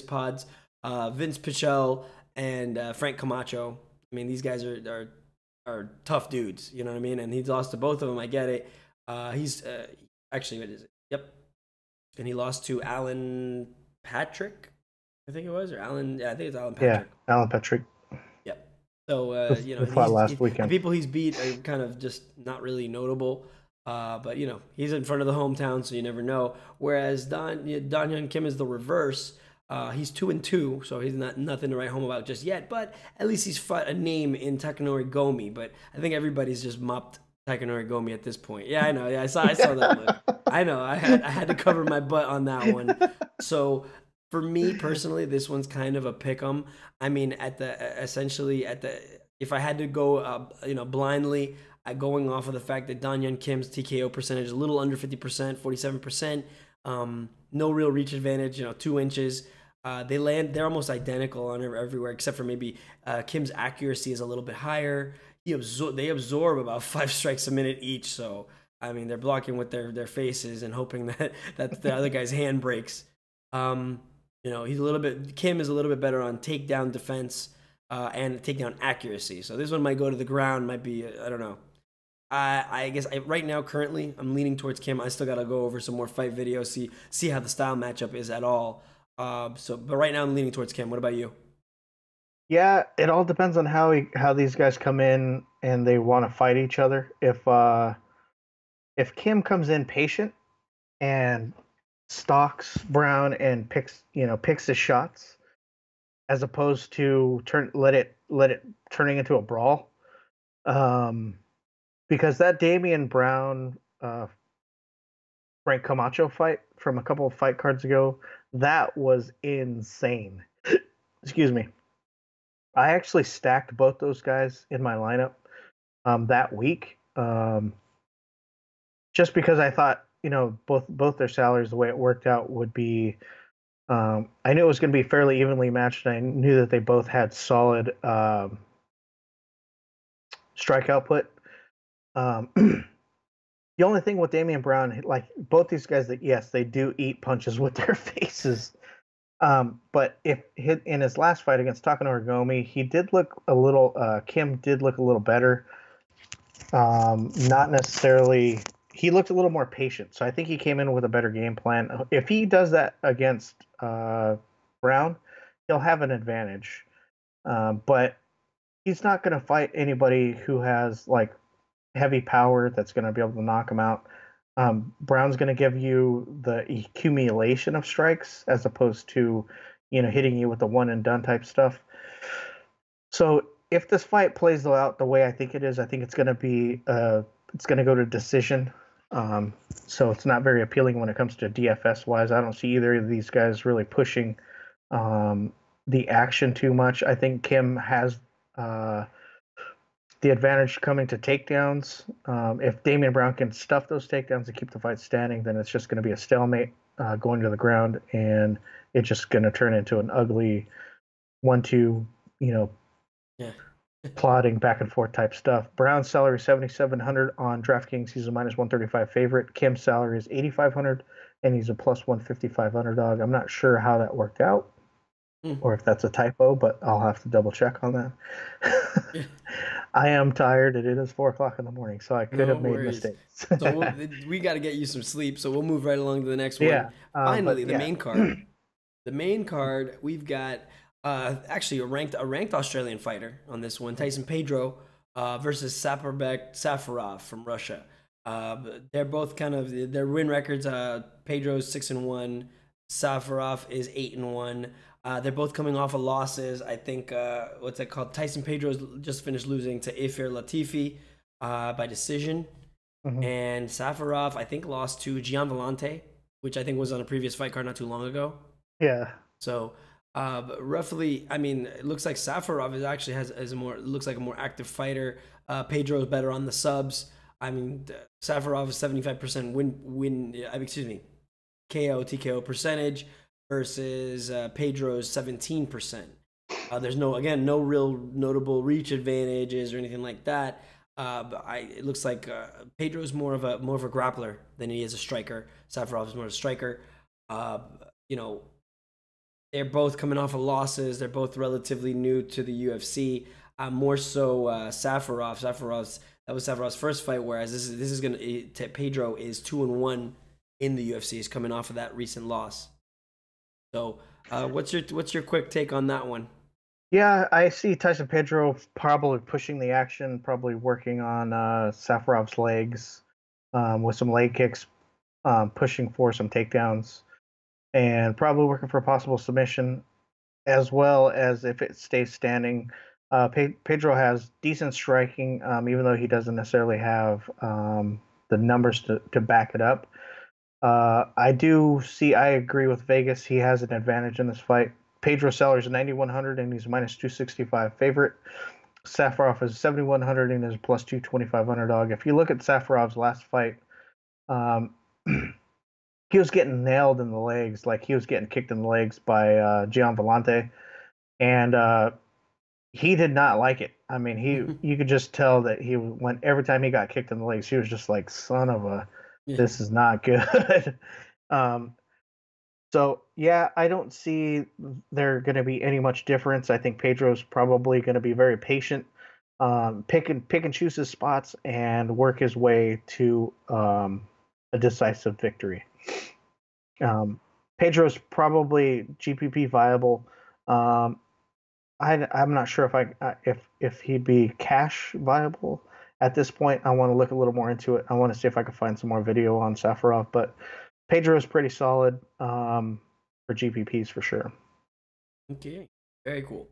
pods. Vince Pichel and Frank Camacho. I mean, these guys are tough dudes. You know what I mean? And he's lost to both of them. I get it. He's actually, what is it? Yep. And he lost to Alan Patrick, I think it was, or Alan. Yeah, I think it's Alan Patrick. Yeah, Alan Patrick. Yep. So last weekend. The people he's beat are kind of just not really notable. But he's in front of the hometown, so you never know. Whereas Don Hyun Kim is the reverse. He's 2-2, so he's nothing to write home about just yet. But at least he's fought a name in Takanori Gomi. But I think everybody's just mopped Takanori Gomi at this point. Yeah, I know. Yeah, I saw that look. I know. I had to cover my butt on that one. So for me personally, this one's kind of a pick'em. I mean, if I had to go, blindly, going off of the fact that Don Hyun Kim's TKO percentage is a little under 50%, 47%. No real reach advantage, 2 inches. They're almost identical on everywhere, except for maybe Kim's accuracy is a little bit higher. They absorb about 5 strikes a minute each. So, I mean, they're blocking with their faces and hoping that the other guy's hand breaks. Kim is a little bit better on takedown defense and takedown accuracy. So this one might go to the ground, might be, I don't know. I guess right now, currently, I'm leaning towards Kim. I still got to go over some more fight videos, see how the style matchup is at all. But right now, I'm leaning towards Kim. What about you? Yeah, it all depends on how these guys come in and they want to fight each other. If Kim comes in patient and stalks Brown and picks his shots, as opposed to let it turning into a brawl. Because that Damian Brown Frank Camacho fight from a couple of fight cards ago, that was insane. Excuse me. I actually stacked both those guys in my lineup that week, just because I thought both their salaries, the way it worked out, would be. I knew it was going to be fairly evenly matched, and I knew that they both had solid strike output. The only thing with Damian Brown, like both these guys, that yes, they do eat punches with their faces. But in his last fight against Takanori Gomi, he did look a little. Kim did look a little better. Not necessarily. He looked a little more patient, so I think he came in with a better game plan. If he does that against Brown, he'll have an advantage. But he's not going to fight anybody who has like heavy power that's going to be able to knock him out. Brown's going to give you the accumulation of strikes as opposed to, hitting you with the one and done type stuff. So if this fight plays out the way I think it is, I think it's going to be it's going to go to decision. So it's not very appealing when it comes to DFS wise. I don't see either of these guys really pushing the action too much. I think Kim has the advantage coming to takedowns. If Damian Brown can stuff those takedowns and keep the fight standing, then it's just going to be a stalemate going to the ground, and it's just going to turn into an ugly 1-2, Yeah. plotting back and forth type stuff. Brown's salary 7,700 on DraftKings. He's a minus 135 favorite. Kim's salary is 8,500, and he's a plus 155 underdog. I'm not sure how that worked out, or if that's a typo, but I'll have to double check on that. I am tired, and it is 4:00 in the morning, so I could have made mistakes. So we got to get you some sleep. So we'll move right along to the next one. Yeah. Finally, the main card. The main card, we've got actually a ranked Australian fighter on this one, Tyson Pedro versus Saparbek Safarov from Russia. They're both kind of their win records. Pedro's 6-1, Safarov is 8-1. They're both coming off of losses. I think what's that called? Tyson Pedro's just finished losing to Ifir Latifi by decision, and Safarov I think lost to Gian Vellante, which I think was on a previous fight card not too long ago. Yeah. So roughly, I mean, it looks like Safarov looks like a more active fighter. Pedro's better on the subs. I mean, Safarov is 75% KO TKO percentage versus Pedro's 17%. There's no real notable reach advantages or anything like that. But it looks like Pedro's more of a grappler than he is a striker. Safarov is more of a striker. They're both coming off of losses. They're both relatively new to the UFC. More so Safarov. That was Safarov's first fight, whereas this is Pedro is 2-1 in the UFC. He's coming off of that recent loss. So, what's your quick take on that one? Yeah, I see Tyson Pedro probably pushing the action, probably working on Safarov's legs with some leg kicks, pushing for some takedowns, and probably working for a possible submission, as well as if it stays standing. Pedro has decent striking, even though he doesn't necessarily have the numbers to back it up. I agree with Vegas. He has an advantage in this fight. Pedro's salary is 9,100, and he's minus 265 favorite. Safarov is 7,100 and is plus 225 underdog. If you look at Safarov's last fight, he was getting nailed in the legs, like he was getting kicked in the legs by Gian Vellante, and he did not like it. I mean, you could just tell that every time he got kicked in the legs, he was just like, son of a, this is not good. So yeah, I don't see there going to be any much difference. I think Pedro's probably going to be very patient, pick and choose his spots and work his way to a decisive victory. Pedro's probably GPP viable. I'm not sure if he'd be cash viable at this point. I want to look a little more into it. I want to see if I can find some more video on Safarov, but Pedro is pretty solid for GPPs for sure. Okay, very cool.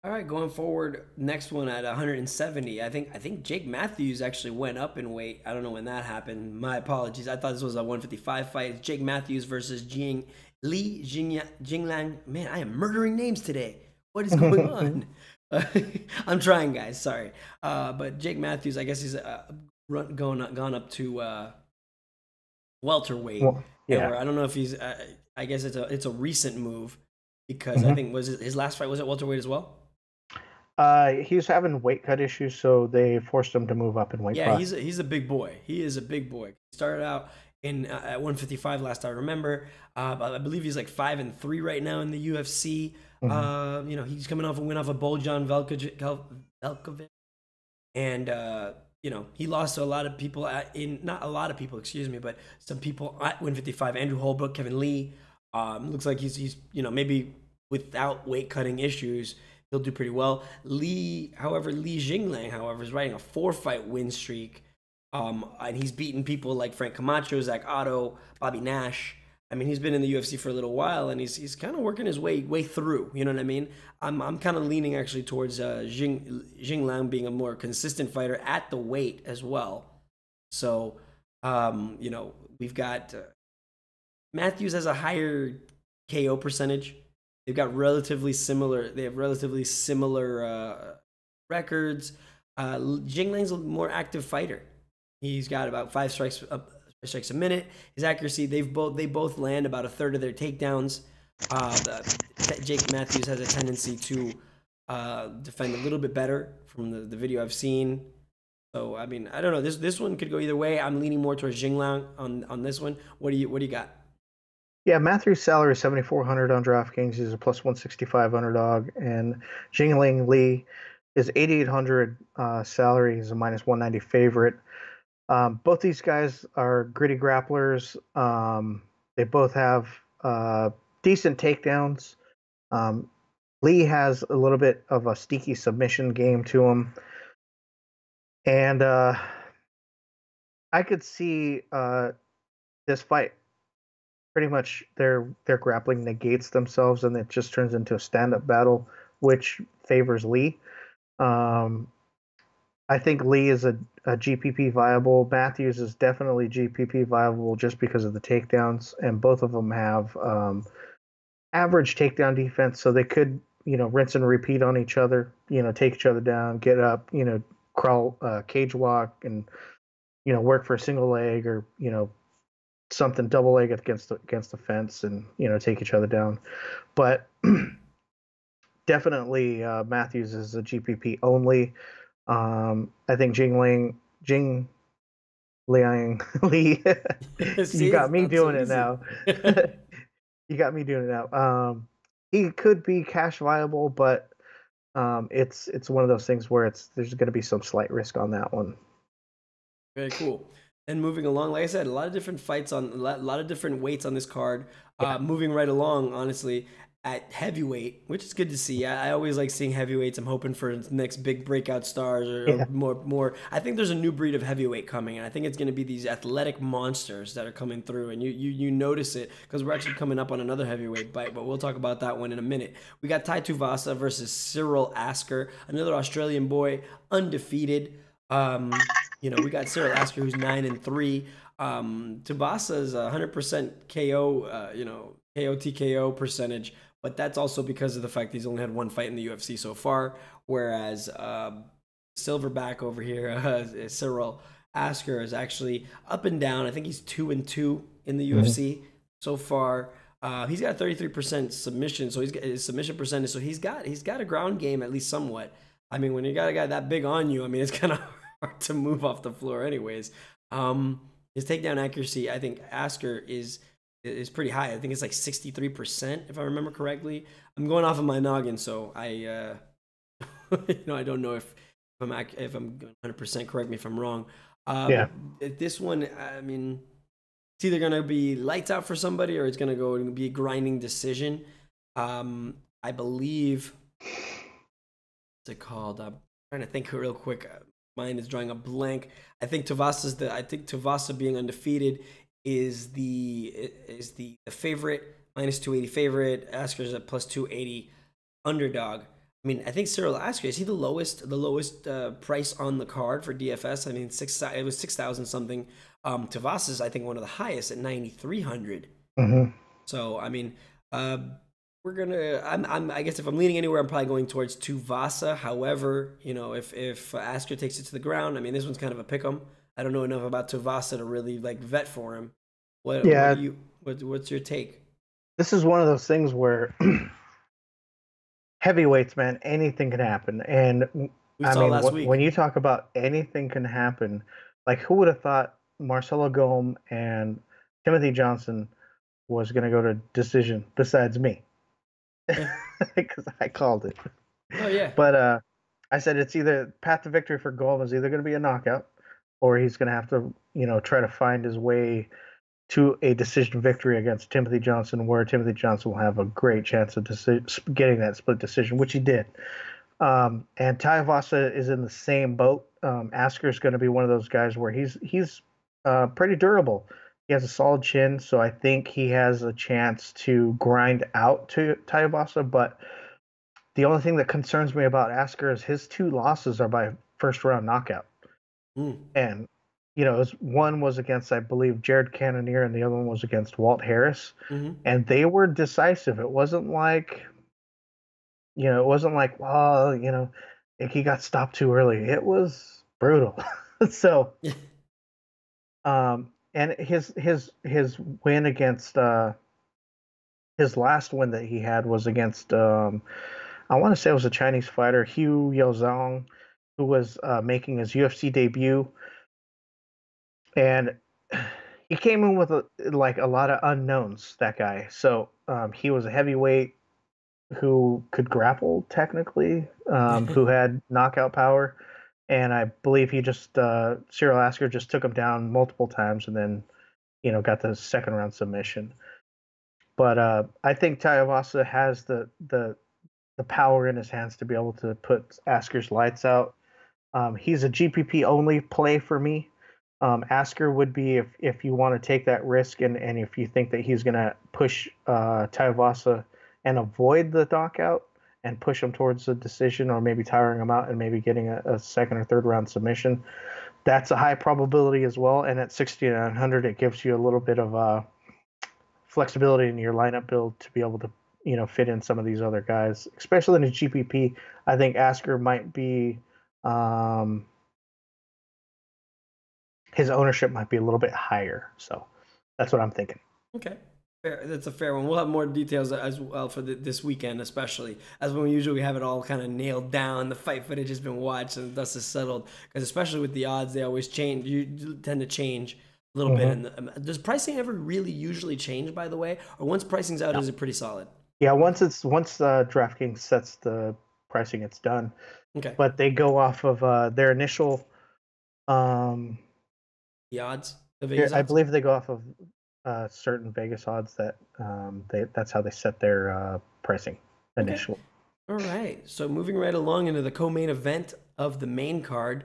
All right, going forward, next one at 170. I think Jake Matthews actually went up in weight. I don't know when that happened. My apologies. I thought this was a 155 fight. It's Jake Matthews versus Jing Li. Jing Lang. Man, I am murdering names today. What is going on? I'm trying, guys. Sorry. But Jake Matthews, I guess he's gone up to welterweight. Well, yeah. I don't know if he's. I guess it's a recent move because I think his last fight was at welterweight as well. He was having weight cut issues, so they forced him to move up in weight class. Yeah, he's a big boy. He is a big boy. He started out at 155 last I remember. I believe he's like 5-3 right now in the UFC. He's coming off a win off of Bojan Veljkovic, and he lost to a lot of people not a lot of people, excuse me, but some people at 155. Andrew Holbrook, Kevin Lee. Looks like he's maybe without weight cutting issues, he'll do pretty well. Li Jingliang, however, is riding a 4-fight win streak. And he's beaten people like Frank Camacho, Zach Otto, Bobby Nash. I mean, he's been in the UFC for a little while, and he's kind of working his way through. You know what I mean? I'm kind of leaning actually towards Jing Lang being a more consistent fighter at the weight as well. So, we've got Matthews has a higher KO percentage. They have relatively similar records. Jing Li's a more active fighter. He's got about 5 strikes a minute. His accuracy, they both land about a third of their takedowns. Jake Matthews has a tendency to defend a little bit better from the video I've seen. So I mean, I don't know. This one could go either way. I'm leaning more towards Jing Li on this one. What do you got? Yeah, Matthews' salary is 7,400 on DraftKings. He's a plus 165 underdog, and Jing Li is 8,800 salary. He's a minus 190 favorite. Both these guys are gritty grapplers. They both have decent takedowns. Li has a little bit of a sneaky submission game to him. And I could see this fight pretty much their grappling negates themselves, and it just turns into a stand-up battle, which favors Li. I think Li is a GPP viable. Matthews is definitely GPP viable just because of the takedowns, and both of them have average takedown defense, so they could, rinse and repeat on each other, take each other down, get up, crawl, cage walk, and, work for a single leg or, something double leg against the fence and, take each other down. But definitely Matthews is a GPP only. I think Jing Li, you got me doing it now. You got me doing it now. He could be cash viable, but it's one of those things where there's going to be some slight risk on that one. Very cool. And moving along, like I said, a lot of different fights on a lot of different weights on this card. Yeah. Moving right along, honestly, at heavyweight, which is good to see. I always like seeing heavyweights. I'm hoping for next big breakout stars or more. I think there's a new breed of heavyweight coming, and I think it's going to be these athletic monsters that are coming through, and you notice it because we're actually coming up on another heavyweight fight, but we'll talk about that one in a minute. We got Vasa versus Cyril Oscar, another Australian boy, undefeated. We got Cyril Oscar, who's 9-3. Vasa is 100% KO, KO TKO percentage. But that's also because of the fact he's only had one fight in the UFC so far, whereas Silverback over here, Cyril Oscar, is actually up and down. I think he's 2-2 in the UFC so far. He's got 33% submission, so he's got his submission percentage. So he's got a ground game at least somewhat. I mean, when you got a guy that big on you, I mean, it's kind of hard to move off the floor, anyways. His takedown accuracy, I think Oscar is pretty high. I think it's like 63%, if I remember correctly. I'm going off of my noggin, so I don't know if I'm 100%. Correct me if I'm wrong. This one, I mean, it's either gonna be lights out for somebody or it's gonna go and be a grinding decision. I believe. What's it called? I'm trying to think real quick. Mine is drawing a blank. I think Vasa being undefeated is the favorite, minus 280 favorite. Oscar's at plus 280 underdog. I mean, I think Cyril Oscar, is he the lowest price on the card for DFS? I mean, it was 6,000 something. Vasa's, I think, one of the highest at 9,300. So I mean, we're gonna. I guess if I'm leaning anywhere, I'm probably going towards Vasa. However, if Oscar takes it to the ground, I mean, this one's kind of a pick'em. I don't know enough about Vasa to really vet for him. What's your take? This is one of those things where heavyweights, man, anything can happen. And when you talk about anything can happen, like who would have thought Marcelo Gomez and Timothy Johnson was going to go to decision besides me? Because I called it. Oh yeah. But I said it's either path to victory for Gomez is either going to be a knockout, or he's going to have to, try to find his way to a decision victory against Timothy Johnson, where Timothy Johnson will have a great chance of getting that split decision, which he did. And Vasa is in the same boat. Oscar is going to be one of those guys where he's pretty durable. He has a solid chin, so I think he has a chance to grind out to Vasa. But the only thing that concerns me about Oscar is his 2 losses are by first-round knockout. And, one was against, I believe, Jared Cannonier, and the other one was against Walt Harris. And they were decisive. It wasn't like, he got stopped too early. It was brutal. So, and his win against his last win that he had was against I want to say it was a Chinese fighter, Hu Yaozong, who was making his UFC debut, and he came in with like a lot of unknowns. That guy, so he was a heavyweight who could grapple technically, who had knockout power, and I believe he just Cyril Oscar just took him down multiple times, and then got the second round submission. But I think Vasa has the power in his hands to be able to put Asker's lights out. He's a GPP only play for me. Asker would be if you want to take that risk and if you think that he's going to push Vasa and avoid the knockout and push him towards a decision or maybe tiring him out and maybe getting a second or third round submission. That's a high probability as well. And at 6,900, it gives you a little bit of flexibility in your lineup build to be able to fit in some of these other guys, especially in the GPP. I think Asker might be his ownership might be a little bit higher. So that's what I'm thinking. Okay. Fair. That's a fair one. We'll have more details as well for this weekend, especially as when we usually have it all kind of nailed down. The fight footage has been watched and the dust is settled. Because especially with the odds, they always change. You tend to change a little bit. And does pricing ever really usually change, by the way? Or once pricing's out, is it pretty solid? Yeah, once DraftKings sets the pricing, it's done. Okay. But they go off of their initial the odds. The Vegas I odds? believe they go off of certain Vegas odds that that's how they set their pricing initially. Okay. All right. So moving right along into the co-main event of the main card.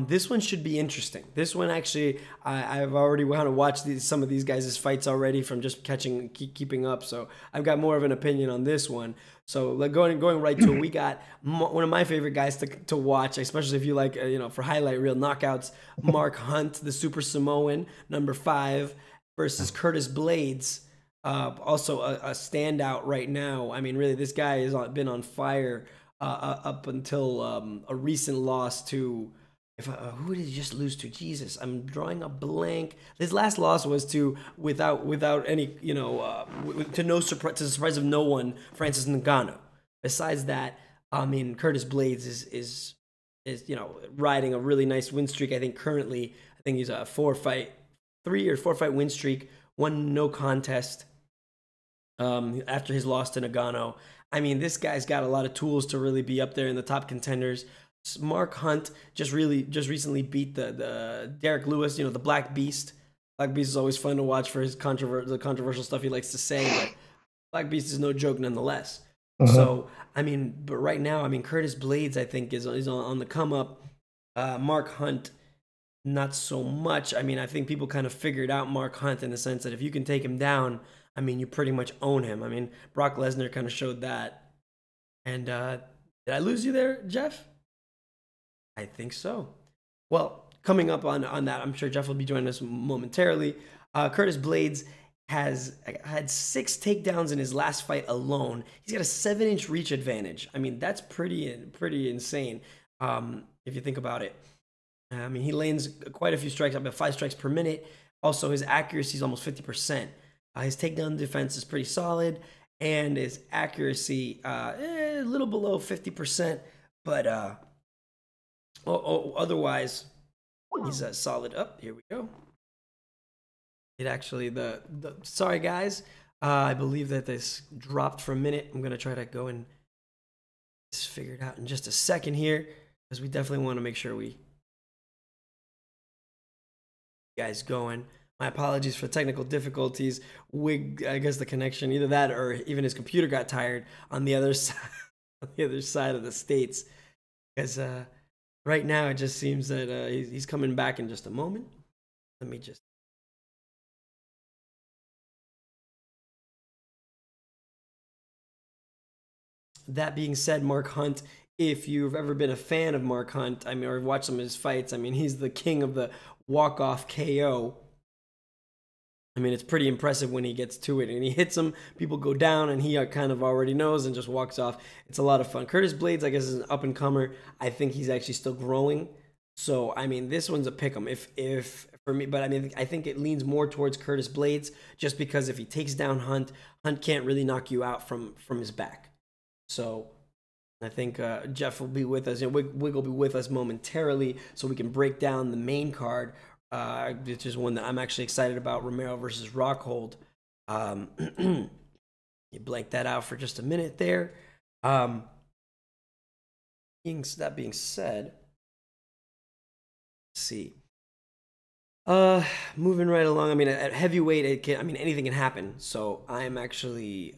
This one should be interesting. This one actually, I've already kind of watched some of these guys' fights already from just keeping up. So I've got more of an opinion on this one. So going right to it, we got one of my favorite guys to watch, especially if you like, for highlight reel knockouts, Mark Hunt, the Super Samoan, number 5, versus Curtis Blades. Also a standout right now. I mean, really, this guy has been on fire up until a recent loss to... who did he just lose to? Jesus, I'm drawing a blank. His last loss was to without any to the surprise of no one, Francis Ngannou. Besides that, I mean, Curtis Blades is riding a really nice win streak. I think currently, he's a 3 or 4 fight win streak, 1 no contest. After his loss to Ngannou, I mean, this guy's got a lot of tools to really be up there in the top contenders. Mark Hunt just recently beat the Derek Lewis, the Black Beast. Black Beast is always fun to watch for his controversial stuff he likes to say, but Black Beast is no joke nonetheless. So, I mean, but right now, I mean, Curtis Blades, I think, is on the come up. Mark Hunt, not so much. I mean, I think people kind of figured out Mark Hunt in the sense that if you can take him down, I mean, you pretty much own him. I mean, Brock Lesnar kind of showed that. And did I lose you there, Jeff? I think so. Well, coming up on that, I'm sure Jeff will be joining us momentarily. Curtis Blades has had 6 takedowns in his last fight alone. He's got a 7-inch reach advantage. I mean, that's pretty insane if you think about it. I mean, he lands quite a few strikes, about 5 strikes per minute. Also, his accuracy is almost 50%. His takedown defense is pretty solid, and his accuracy a little below 50%, but otherwise, he's a solid. Here we go. It actually sorry guys, I believe that this dropped for a minute. I'm gonna try to go and just figure it out in just a second here, because we definitely want to make sure we guys going. My apologies for technical difficulties. I guess the connection, either that or even his computer got tired on the other side of the states, because right now it just seems that he's coming back in just a moment. Let me just. That being said, Mark Hunt, if you've ever been a fan of Mark Hunt, I mean, or watched some of his fights, I mean, he's the king of the walk-off KO. I mean, it's pretty impressive when he gets to it and he hits them. People go down and he kind of already knows and just walks off. It's a lot of fun. Curtis Blades, I guess, is an up and comer. I think he's actually still growing. So, I mean, this one's a pick 'em. If for me, but I mean, I think it leans more towards Curtis Blades just because if he takes down Hunt, Hunt can't really knock you out from his back. So, I think Jeff will be with us. Wig will be with us momentarily so we can break down the main card. Which is one that I'm actually excited about, Romero versus Rockhold. You blank that out for just a minute there. That being said, let's see. Moving right along. I mean, at heavyweight, anything can happen. So I'm actually,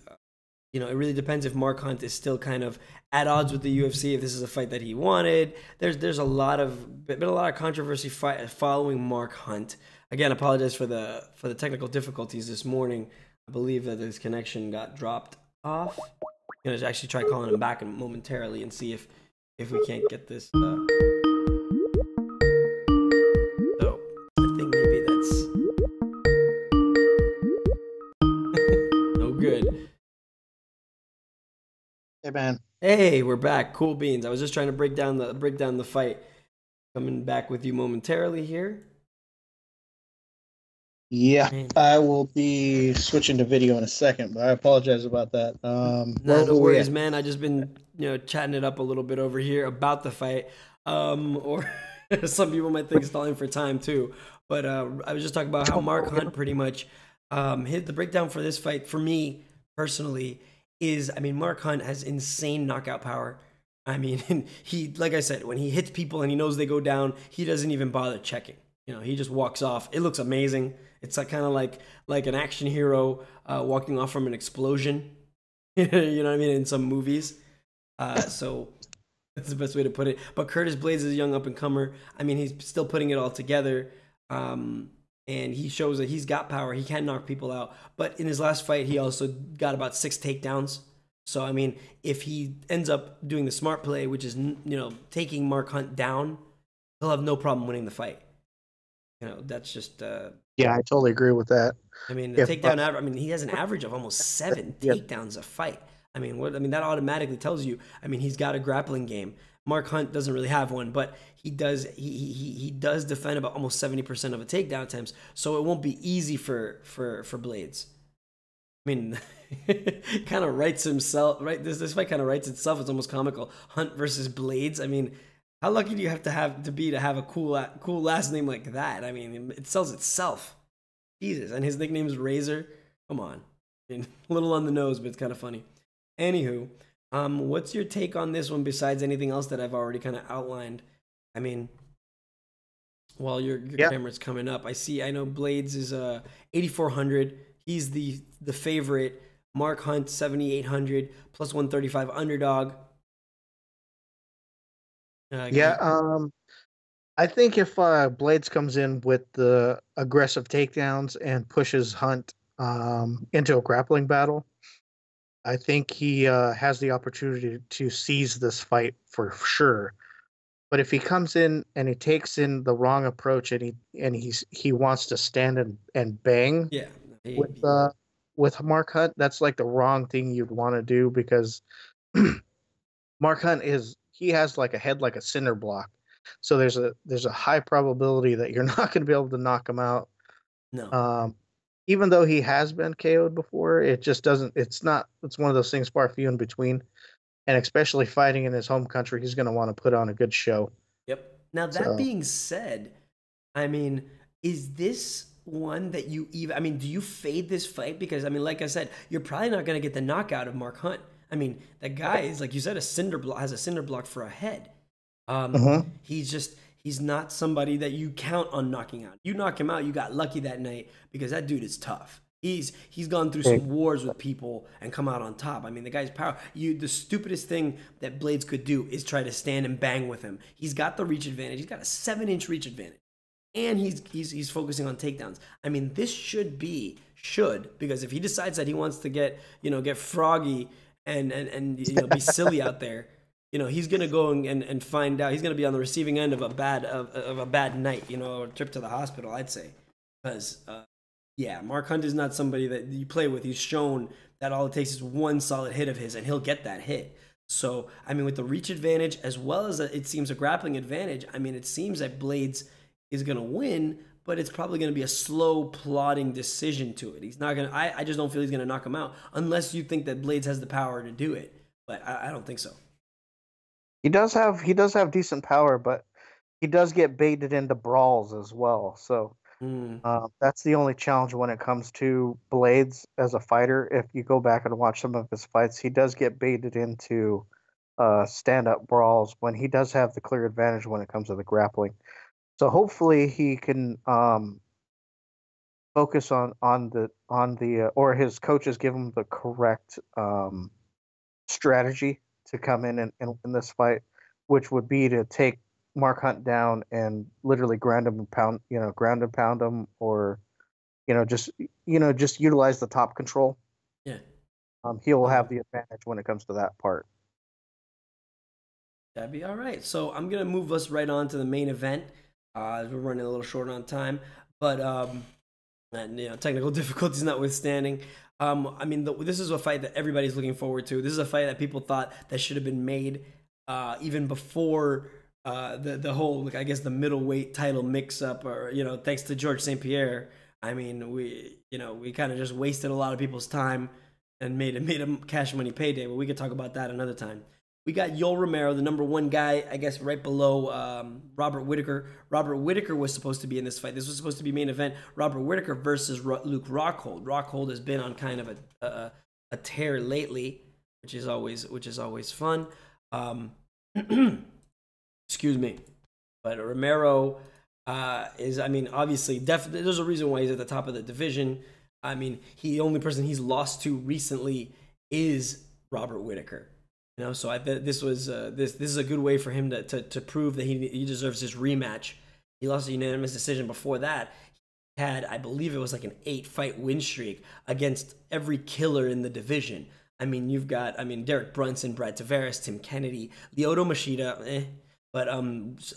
it really depends if Mark Hunt is still kind of at odds with the UFC, if this is a fight that he wanted. There's been a lot of controversy following Mark Hunt. Again, apologize for the technical difficulties this morning. I believe that his connection got dropped off. I'm gonna actually try calling him back momentarily and see if we can't get this. So I think maybe that's no good. Hey, man. Hey, we're back. Cool beans. I was just trying to break down the fight. Coming back with you momentarily here. Yeah, I will be switching to video in a second, but I apologize about that. No worries, man. I just been chatting it up a little bit over here about the fight. Or some people might think stalling for time too. But I was just talking about how Mark Hunt pretty much hit the breakdown for this fight for me personally. Mark Hunt has insane knockout power. I mean, he, like I said, when he hits people and he knows they go down, he doesn't even bother checking. He just walks off. It looks amazing. It's kind of like an action hero walking off from an explosion. You know what I mean? In some movies. So that's the best way to put it. But Curtis Blades is a young up-and-comer. I mean, he's still putting it all together. And he shows that he's got power. He can knock people out. But in his last fight, he also got about 6 takedowns. So, I mean, if he ends up doing the smart play, which is, taking Mark Hunt down, he'll have no problem winning the fight. That's just... yeah, I totally agree with that. I mean, the takedown average... he has an average of almost 7 takedowns a fight. That automatically tells you, he's got a grappling game. Mark Hunt doesn't really have one, but he does defend about almost 70% of the takedown attempts, so it won't be easy for Blades. Kind of writes himself, right? This fight kind of writes itself. It's almost comical. Hunt versus Blades. How lucky do you have to have a cool last name like that? It sells itself. Jesus, and his nickname is Razor. Come on, a little on the nose, but it's kind of funny. Anywho. What's your take on this one besides anything else that I've already kind of outlined? While your camera's coming up, I know Blades is 8,400. He's the favorite. Mark Hunt 7,800 plus 135 underdog. I think if Blades comes in with the aggressive takedowns and pushes Hunt into a grappling battle, I think he has the opportunity to seize this fight for sure. But if he comes in and he takes in the wrong approach and he wants to stand and bang with Mark Hunt, that's like the wrong thing you'd want to do, because Mark Hunt has like a head like a cinder block. So there's a high probability that you're not going to be able to knock him out. No. Even though he has been KO'd before, it just doesn't. It's one of those things far few in between, and especially fighting in his home country, he's going to want to put on a good show. Yep. Now that being said, is this one that you even? Do you fade this fight? Because like I said, you're probably not going to get the knockout of Mark Hunt. That guy is, like you said, has a cinder block for a head. He's not somebody that you count on knocking out. You knock him out, you got lucky that night, because that dude is tough. He's gone through some wars with people and come out on top. The guy's power. The stupidest thing that Blades could do is try to stand and bang with him. He's got the reach advantage. He's got a 7-inch reach advantage, and he's focusing on takedowns. This should because if he decides that he wants to get froggy and be silly out there. He's gonna go and find out. He's gonna be on the receiving end of a bad night. A trip to the hospital, I'd say, because Yeah, Mark Hunt is not somebody that you play with. He's shown that all it takes is one solid hit of his, and he'll get that hit. So, I mean, with the reach advantage as well as it seems a grappling advantage, I mean, it seems that Blades is going to win, but it's probably going to be a slow, plodding decision to it. He's not going to, I just don't feel he's going to knock him out unless you think that Blades has the power to do it. But I don't think so. He does have decent power, but he does get baited into brawls as well. So that's the only challenge when it comes to Blades as a fighter. If you go back and watch some of his fights, he does get baited into stand-up brawls when he does have the clear advantage when it comes to the grappling. So hopefully he can focus on the or his coaches give him the correct strategy to come in this fight, which would be to take Mark Hunt down and literally ground and pound him, or just utilize the top control. Yeah. He will have the advantage when it comes to that part. That'd be all right. So I'm gonna move us right on to the main event. We're running a little short on time, but technical difficulties notwithstanding. I mean, this is a fight that everybody's looking forward to. This is a fight that people thought that should have been made even before the whole, I guess, the middleweight title mix-up, or thanks to George St. Pierre. I mean, we kind of just wasted a lot of people's time and made a cash money payday. But we could talk about that another time. We got Yoel Romero, the number one guy, I guess, right below Robert Whittaker. Robert Whittaker was supposed to be in this fight. This was supposed to be main event. Robert Whittaker versus Luke Rockhold. Rockhold has been on kind of a tear lately, which is always fun. Excuse me, but Romero is, I mean, obviously, definitely, there's a reason why he's at the top of the division. I mean, the only person he's lost to recently is Robert Whittaker. So this is a good way for him to prove that he deserves his rematch. He lost a unanimous decision. Before that, he had, I believe it was like an 8-fight win streak against every killer in the division. I mean, you've got, Derek Brunson, Brad Tavares, Tim Kennedy, Lyoto Machida, but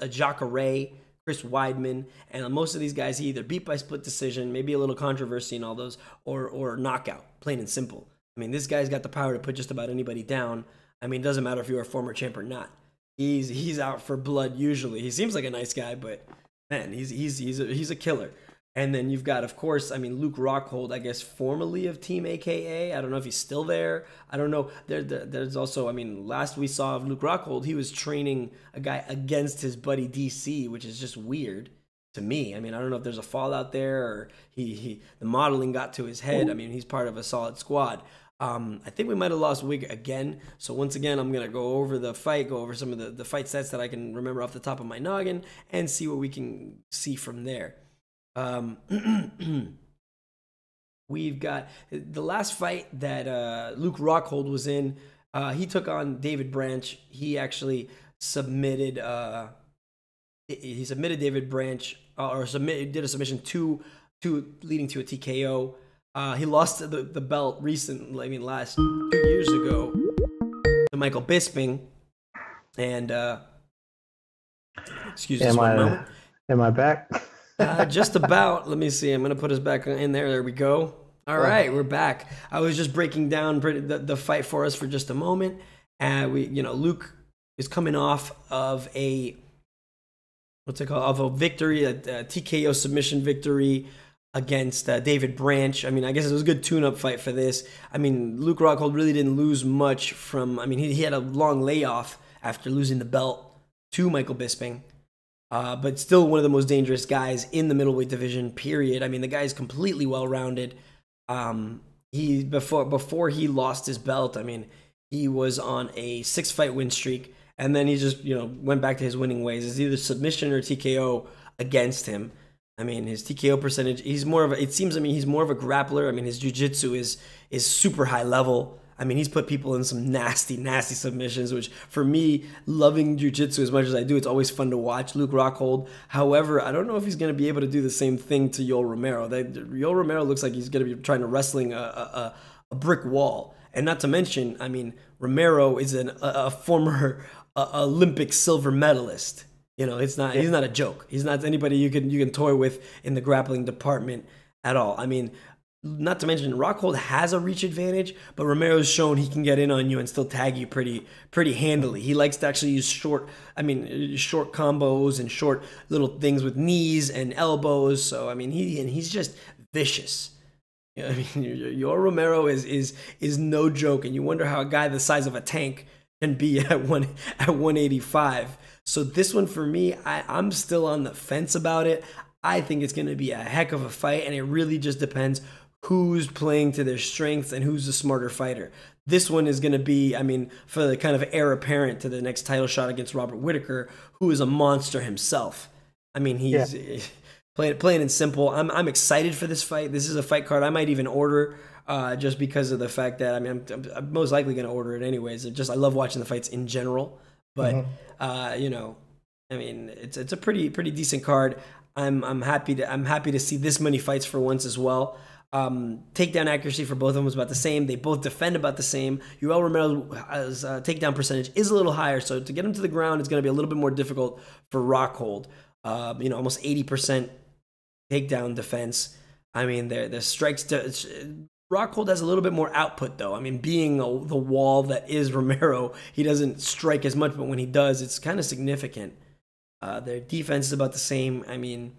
Jacare, Chris Weidman, and most of these guys he either beat by split decision, maybe a little controversy in all those, or knockout, plain and simple. I mean, this guy's got the power to put just about anybody down. I mean, it doesn't matter if you're a former champ or not. He's out for blood usually. He seems like a nice guy, but man, he's a killer. And then you've got, of course, Luke Rockhold, I guess formerly of Team AKA. I don't know if he's still there. I don't know. There's also, last we saw of Luke Rockhold, he was training a guy against his buddy DC, which is just weird to me. I don't know if there's a fallout there, or the modeling got to his head. He's part of a solid squad. I think we might have lost Wig again. So once again, I'm going to go over the fight, go over some of the fight sets that I can remember off the top of my noggin, and see what we can see from there. We've got the last fight that Luke Rockhold was in. He took on David Branch. He actually submitted David Branch, did a submission two leading to a TKO. He lost the belt recently, last 2 years ago, to Michael Bisping. And excuse me, one moment. Am I back? Just about. Let me see. I'm going to put us back in there. There we go. All right, we're back. I was just breaking down the fight for us for just a moment. Luke is coming off of a victory, a TKO submission victory against David Branch. I guess it was a good tune-up fight for this. Luke Rockhold really didn't lose much from, he had a long layoff after losing the belt to Michael Bisping. But still one of the most dangerous guys in the middleweight division, period. The guy is completely well-rounded. Before he lost his belt, he was on a 6-fight win streak, and then he just, went back to his winning ways. It's either submission or TKO against him. His TKO percentage, he's more of a grappler. His jiu-jitsu is super high level. He's put people in some nasty, nasty submissions, which for me, loving jiu-jitsu as much as I do, it's always fun to watch Luke Rockhold. However, I don't know if he's going to be able to do the same thing to Yoel Romero. Yoel Romero looks like he's going to be trying to wrestling a brick wall. And not to mention, Romero is a former Olympic silver medalist. He's not a joke. He's not anybody you can toy with in the grappling department. at all. I mean, not to mention Rockhold has a reach advantage, but Romero's shown he can get in on you and still tag you pretty handily. He likes to actually use short combos and short little things with knees and elbows. So I mean, he's just vicious. I mean, your Romero is no joke, and you wonder how a guy the size of a tank can be at 185. So this one for me, I'm still on the fence about it. I think it's going to be a heck of a fight, and it really just depends who's playing to their strengths and who's the smarter fighter. This one is going to be, I mean, for the kind of heir apparent to the next title shot against Robert Whittaker, who is a monster himself. I mean, he's plain and simple. I'm excited for this fight. This is a fight card I might even order just because of the fact that, I mean, I'm most likely going to order it anyways. I love watching the fights in general, but you know, I mean, it's a pretty decent card. I'm happy to see this many fights for once as well. Takedown accuracy for both of them was about the same. They both defend about the same. Yoel Romero's takedown percentage is a little higher, so to get him to the ground is going to be a little bit more difficult for Rockhold. You know, almost 80% takedown defense. I mean, the strikes. Rockhold has a little bit more output, though. I mean, being the wall that is Romero, he doesn't strike as much, but when he does, it's kind of significant. Their defense is about the same. I mean,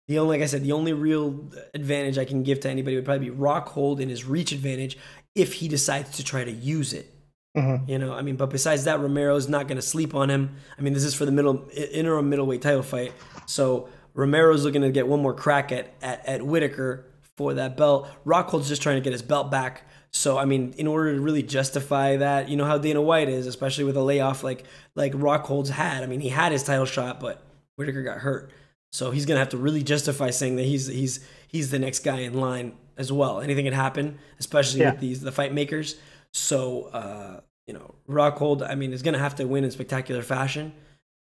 like I said, the only real advantage I can give to anybody would probably be Rockhold in his reach advantage if he decides to try to use it. You know, I mean, but besides that, Romero's not going to sleep on him. I mean, this is for the interim middleweight title fight, so Romero's looking to get one more crack at Whittaker for that belt. Rockhold's just trying to get his belt back. So, I mean, in order to really justify that, you know how Dana White is, especially with a layoff like Rockhold's had. I mean, he had his title shot, but Whittaker got hurt. So he's going to have to really justify saying that he's the next guy in line as well. Anything can happen, especially with the fight makers. So, you know, Rockhold, I mean, is going to have to win in spectacular fashion.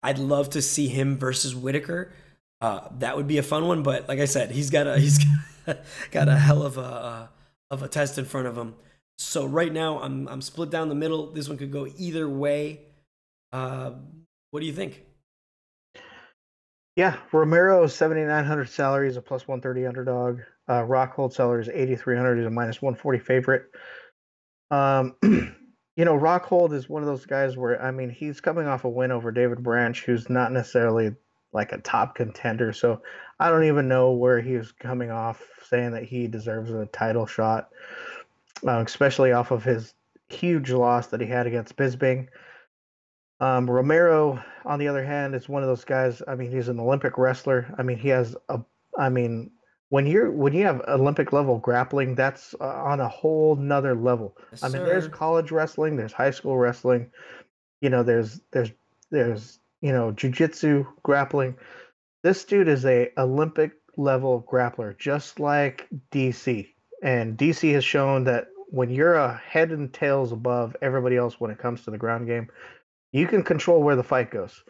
I'd love to see him versus Whittaker. That would be a fun one, but like I said, he's got a hell of a test in front of him. So right now, I'm split down the middle. This one could go either way. What do you think? Yeah, Romero 7,900 salary is a plus 130 underdog. Rockhold salary is 8,300 is a minus 140 favorite. You know, Rockhold is one of those guys where, I mean, he's coming off a win over David Branch, who's not necessarily like a top contender. So I don't even know where he was coming off saying that he deserves a title shot, especially off of his huge loss that he had against Bisping. Romero, on the other hand, is one of those guys. I mean, he's an Olympic wrestler. I mean, when you have Olympic level grappling, that's on a whole nother level. Yes, I mean, sir. there's college wrestling, there's high school wrestling, you know, there's you know, jiu-jitsu grappling. This dude is a Olympic level grappler, just like DC. And DC has shown that when you're a head and tails above everybody else when it comes to the ground game, you can control where the fight goes.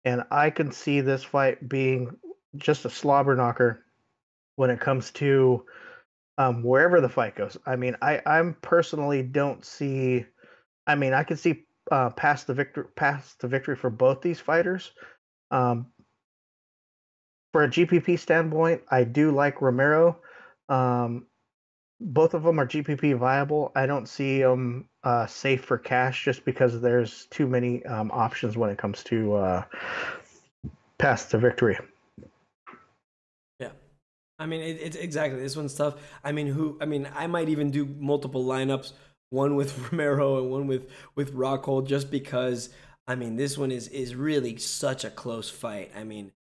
And I can see this fight being just a slobber knocker when it comes to wherever the fight goes. I mean, I'm personally don't see. I mean, I can see past the victory for both these fighters. For a GPP standpoint, I do like Romero. Both of them are GPP viable. I don't see them safe for cash just because there's too many options when it comes to past the victory. Yeah, I mean, it's exactly, this one's tough. I mean, I might even do multiple lineups, one with Romero and one with Rockhold, just because, I mean, this one is really such a close fight. I mean,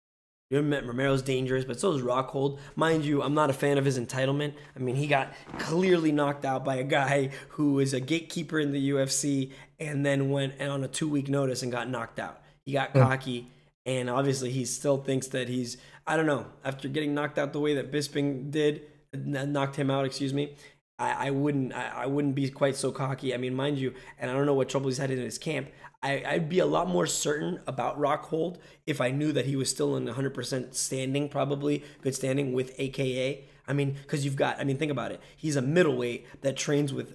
Romero's dangerous, but so is Rockhold. Mind you, I'm not a fan of his entitlement. I mean, he got clearly knocked out by a guy who is a gatekeeper in the UFC and then went on a 2-week notice and got knocked out. He got cocky, and obviously he still thinks that he's, I don't know, after getting knocked out the way that Bisping did, knocked him out, excuse me, I wouldn't be quite so cocky. I mean, mind you, and I don't know what trouble he's had in his camp, I'd be a lot more certain about Rockhold if I knew that he was still in 100% standing, probably good standing with AKA. I mean, because think about it. He's a middleweight that trains with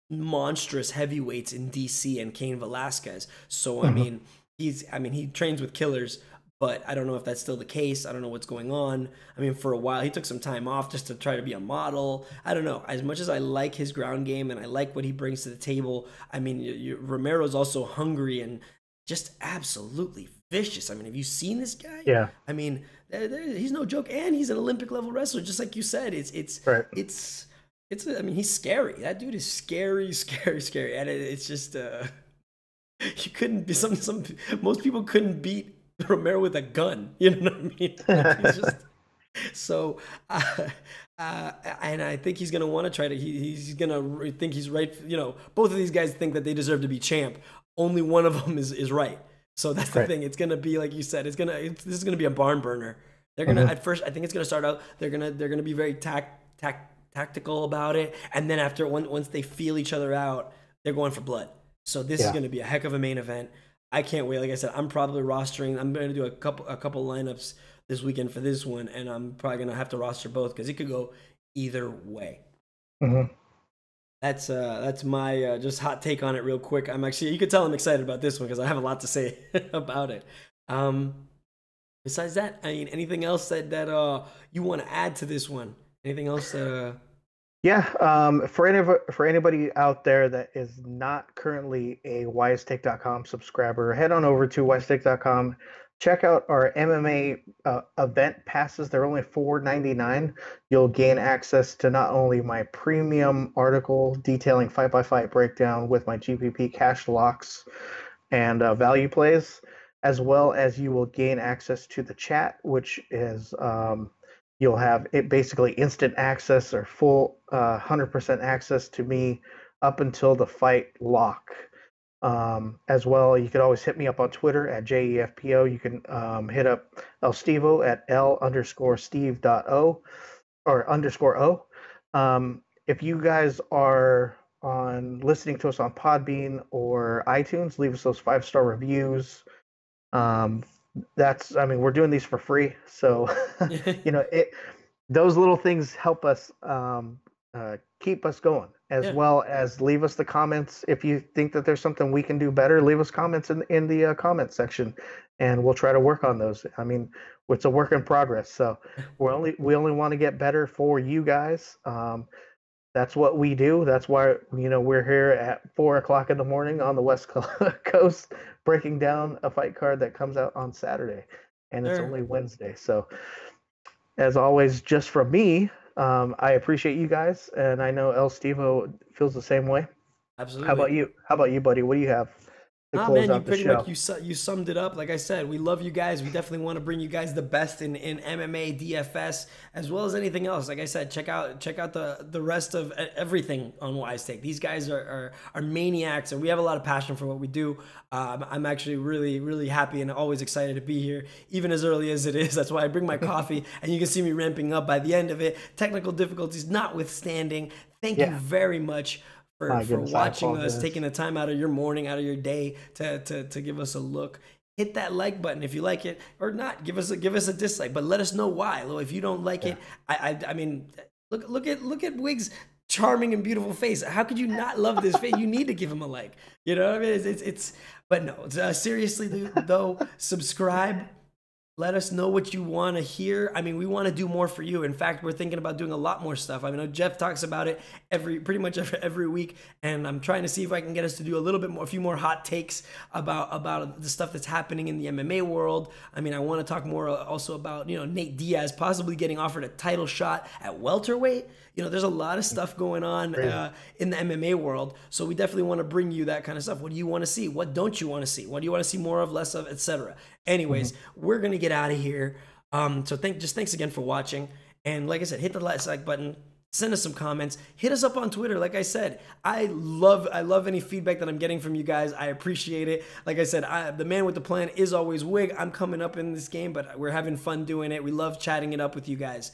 monstrous heavyweights in DC and Cain Velasquez. So, I mean, he trains with killers, but I don't know if that's still the case. I don't know what's going on. I mean, for a while, he took some time off just to try to be a model. I don't know. As much as I like his ground game and I like what he brings to the table, I mean, Romero's also hungry and just absolutely vicious. I mean, have you seen this guy? Yeah. I mean, he's no joke, and he's an Olympic level wrestler, just like you said. Right. I mean, he's scary. That dude is scary, and it's just you couldn't be most people couldn't beat Romero with a gun. You know what I mean? Like, he's just so. And I think he's gonna want to try to. He's gonna think he's right. You know, both of these guys think that they deserve to be champ. Only one of them is right. So that's the thing. It's gonna be like you said. This is gonna be a barn burner. They're gonna at first. I think it's gonna start out. They're gonna be very tactical about it, and then after once they feel each other out, they're going for blood. So this is gonna be a heck of a main event. I can't wait. Like I said, I'm probably rostering. I'm gonna do a couple lineups this weekend for this one, and I'm probably gonna have to roster both because it could go either way. That's my just hot take on it real quick. You could tell I'm excited about this one because I have a lot to say about it. Besides that, I mean, anything else that you want to add to this one? Anything else? For anybody out there that is not currently a wisetake.com subscriber, head on over to wisetake.com. Check out our MMA event passes. They're only $4.99. You'll gain access to not only my premium article detailing fight-by-fight breakdown with my GPP cash locks and value plays, as well as you will gain access to the chat, which is you'll have it basically instant access or full 100% access to me up until the fight lock. As well, you can always hit me up on Twitter at JEFPO. You can hit up El Stevo at L_Steve.O or _O. If you guys are listening to us on Podbean or iTunes, leave us those 5-star reviews. We're doing these for free, so those little things help us keep us going, as well as leave us the comments. If you think that there's something we can do better, leave us comments in the comment section, and we'll try to work on those. I mean, it's a work in progress, so we only want to get better for you guys. That's what we do. That's why we're here at 4:00 in the morning on the West Coast, breaking down a fight card that comes out on Saturday, and it's only Wednesday. So, as always, just from me, I appreciate you guys, and I know El Stevo feels the same way. Absolutely. How about you, buddy? What do you have to close out the show? You summed it up. Like I said, we love you guys. We definitely want to bring you guys the best in MMA, DFS, as well as anything else. Like I said, check out the rest of everything on Wise Take. These guys are maniacs, and we have a lot of passion for what we do. I'm actually really, really happy and always excited to be here, even as early as it is. That's why I bring my coffee, and you can see me ramping up by the end of it. Technical difficulties notwithstanding. Thank you very much for watching us, taking the time out of your morning, out of your day to give us a look. Hit that like button if you like it, or not. Give us a dislike, but let us know why. If you don't like it, I mean, look at Wig's charming and beautiful face. How could you not love this face? You need to give him a like. You know what I mean? But no, seriously though, subscribe. Let us know what you want to hear. I mean, we want to do more for you. In fact, we're thinking about doing a lot more stuff. I mean, Jeff talks about it pretty much every week, and I'm trying to see if I can get us to do a few more hot takes about the stuff that's happening in the MMA world. I mean, I want to talk more also about Nate Diaz possibly getting offered a title shot at welterweight. There's a lot of stuff going on in the MMA world, so we definitely want to bring you that kind of stuff. What do you want to see? What don't you want to see? What do you want to see more of, less of, etc.? Anyways, we're gonna get out of here. So thanks again for watching, and like I said, hit the like button. Send us some comments. Hit us up on Twitter. Like I said, I love any feedback that I'm getting from you guys. I appreciate it. Like I said, the man with the plan is always Wig. I'm coming up in this game, but we're having fun doing it. We love chatting it up with you guys.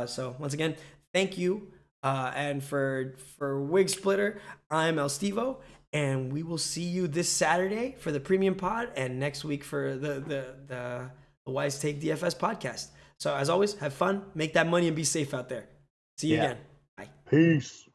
So once again, thank you. And for Wigsplitter, I'm El Stevo, and we will see you this Saturday for the premium pod, and next week for the Wise Take DFS podcast. So as always, have fun, make that money, and be safe out there. See you again. Bye. Peace.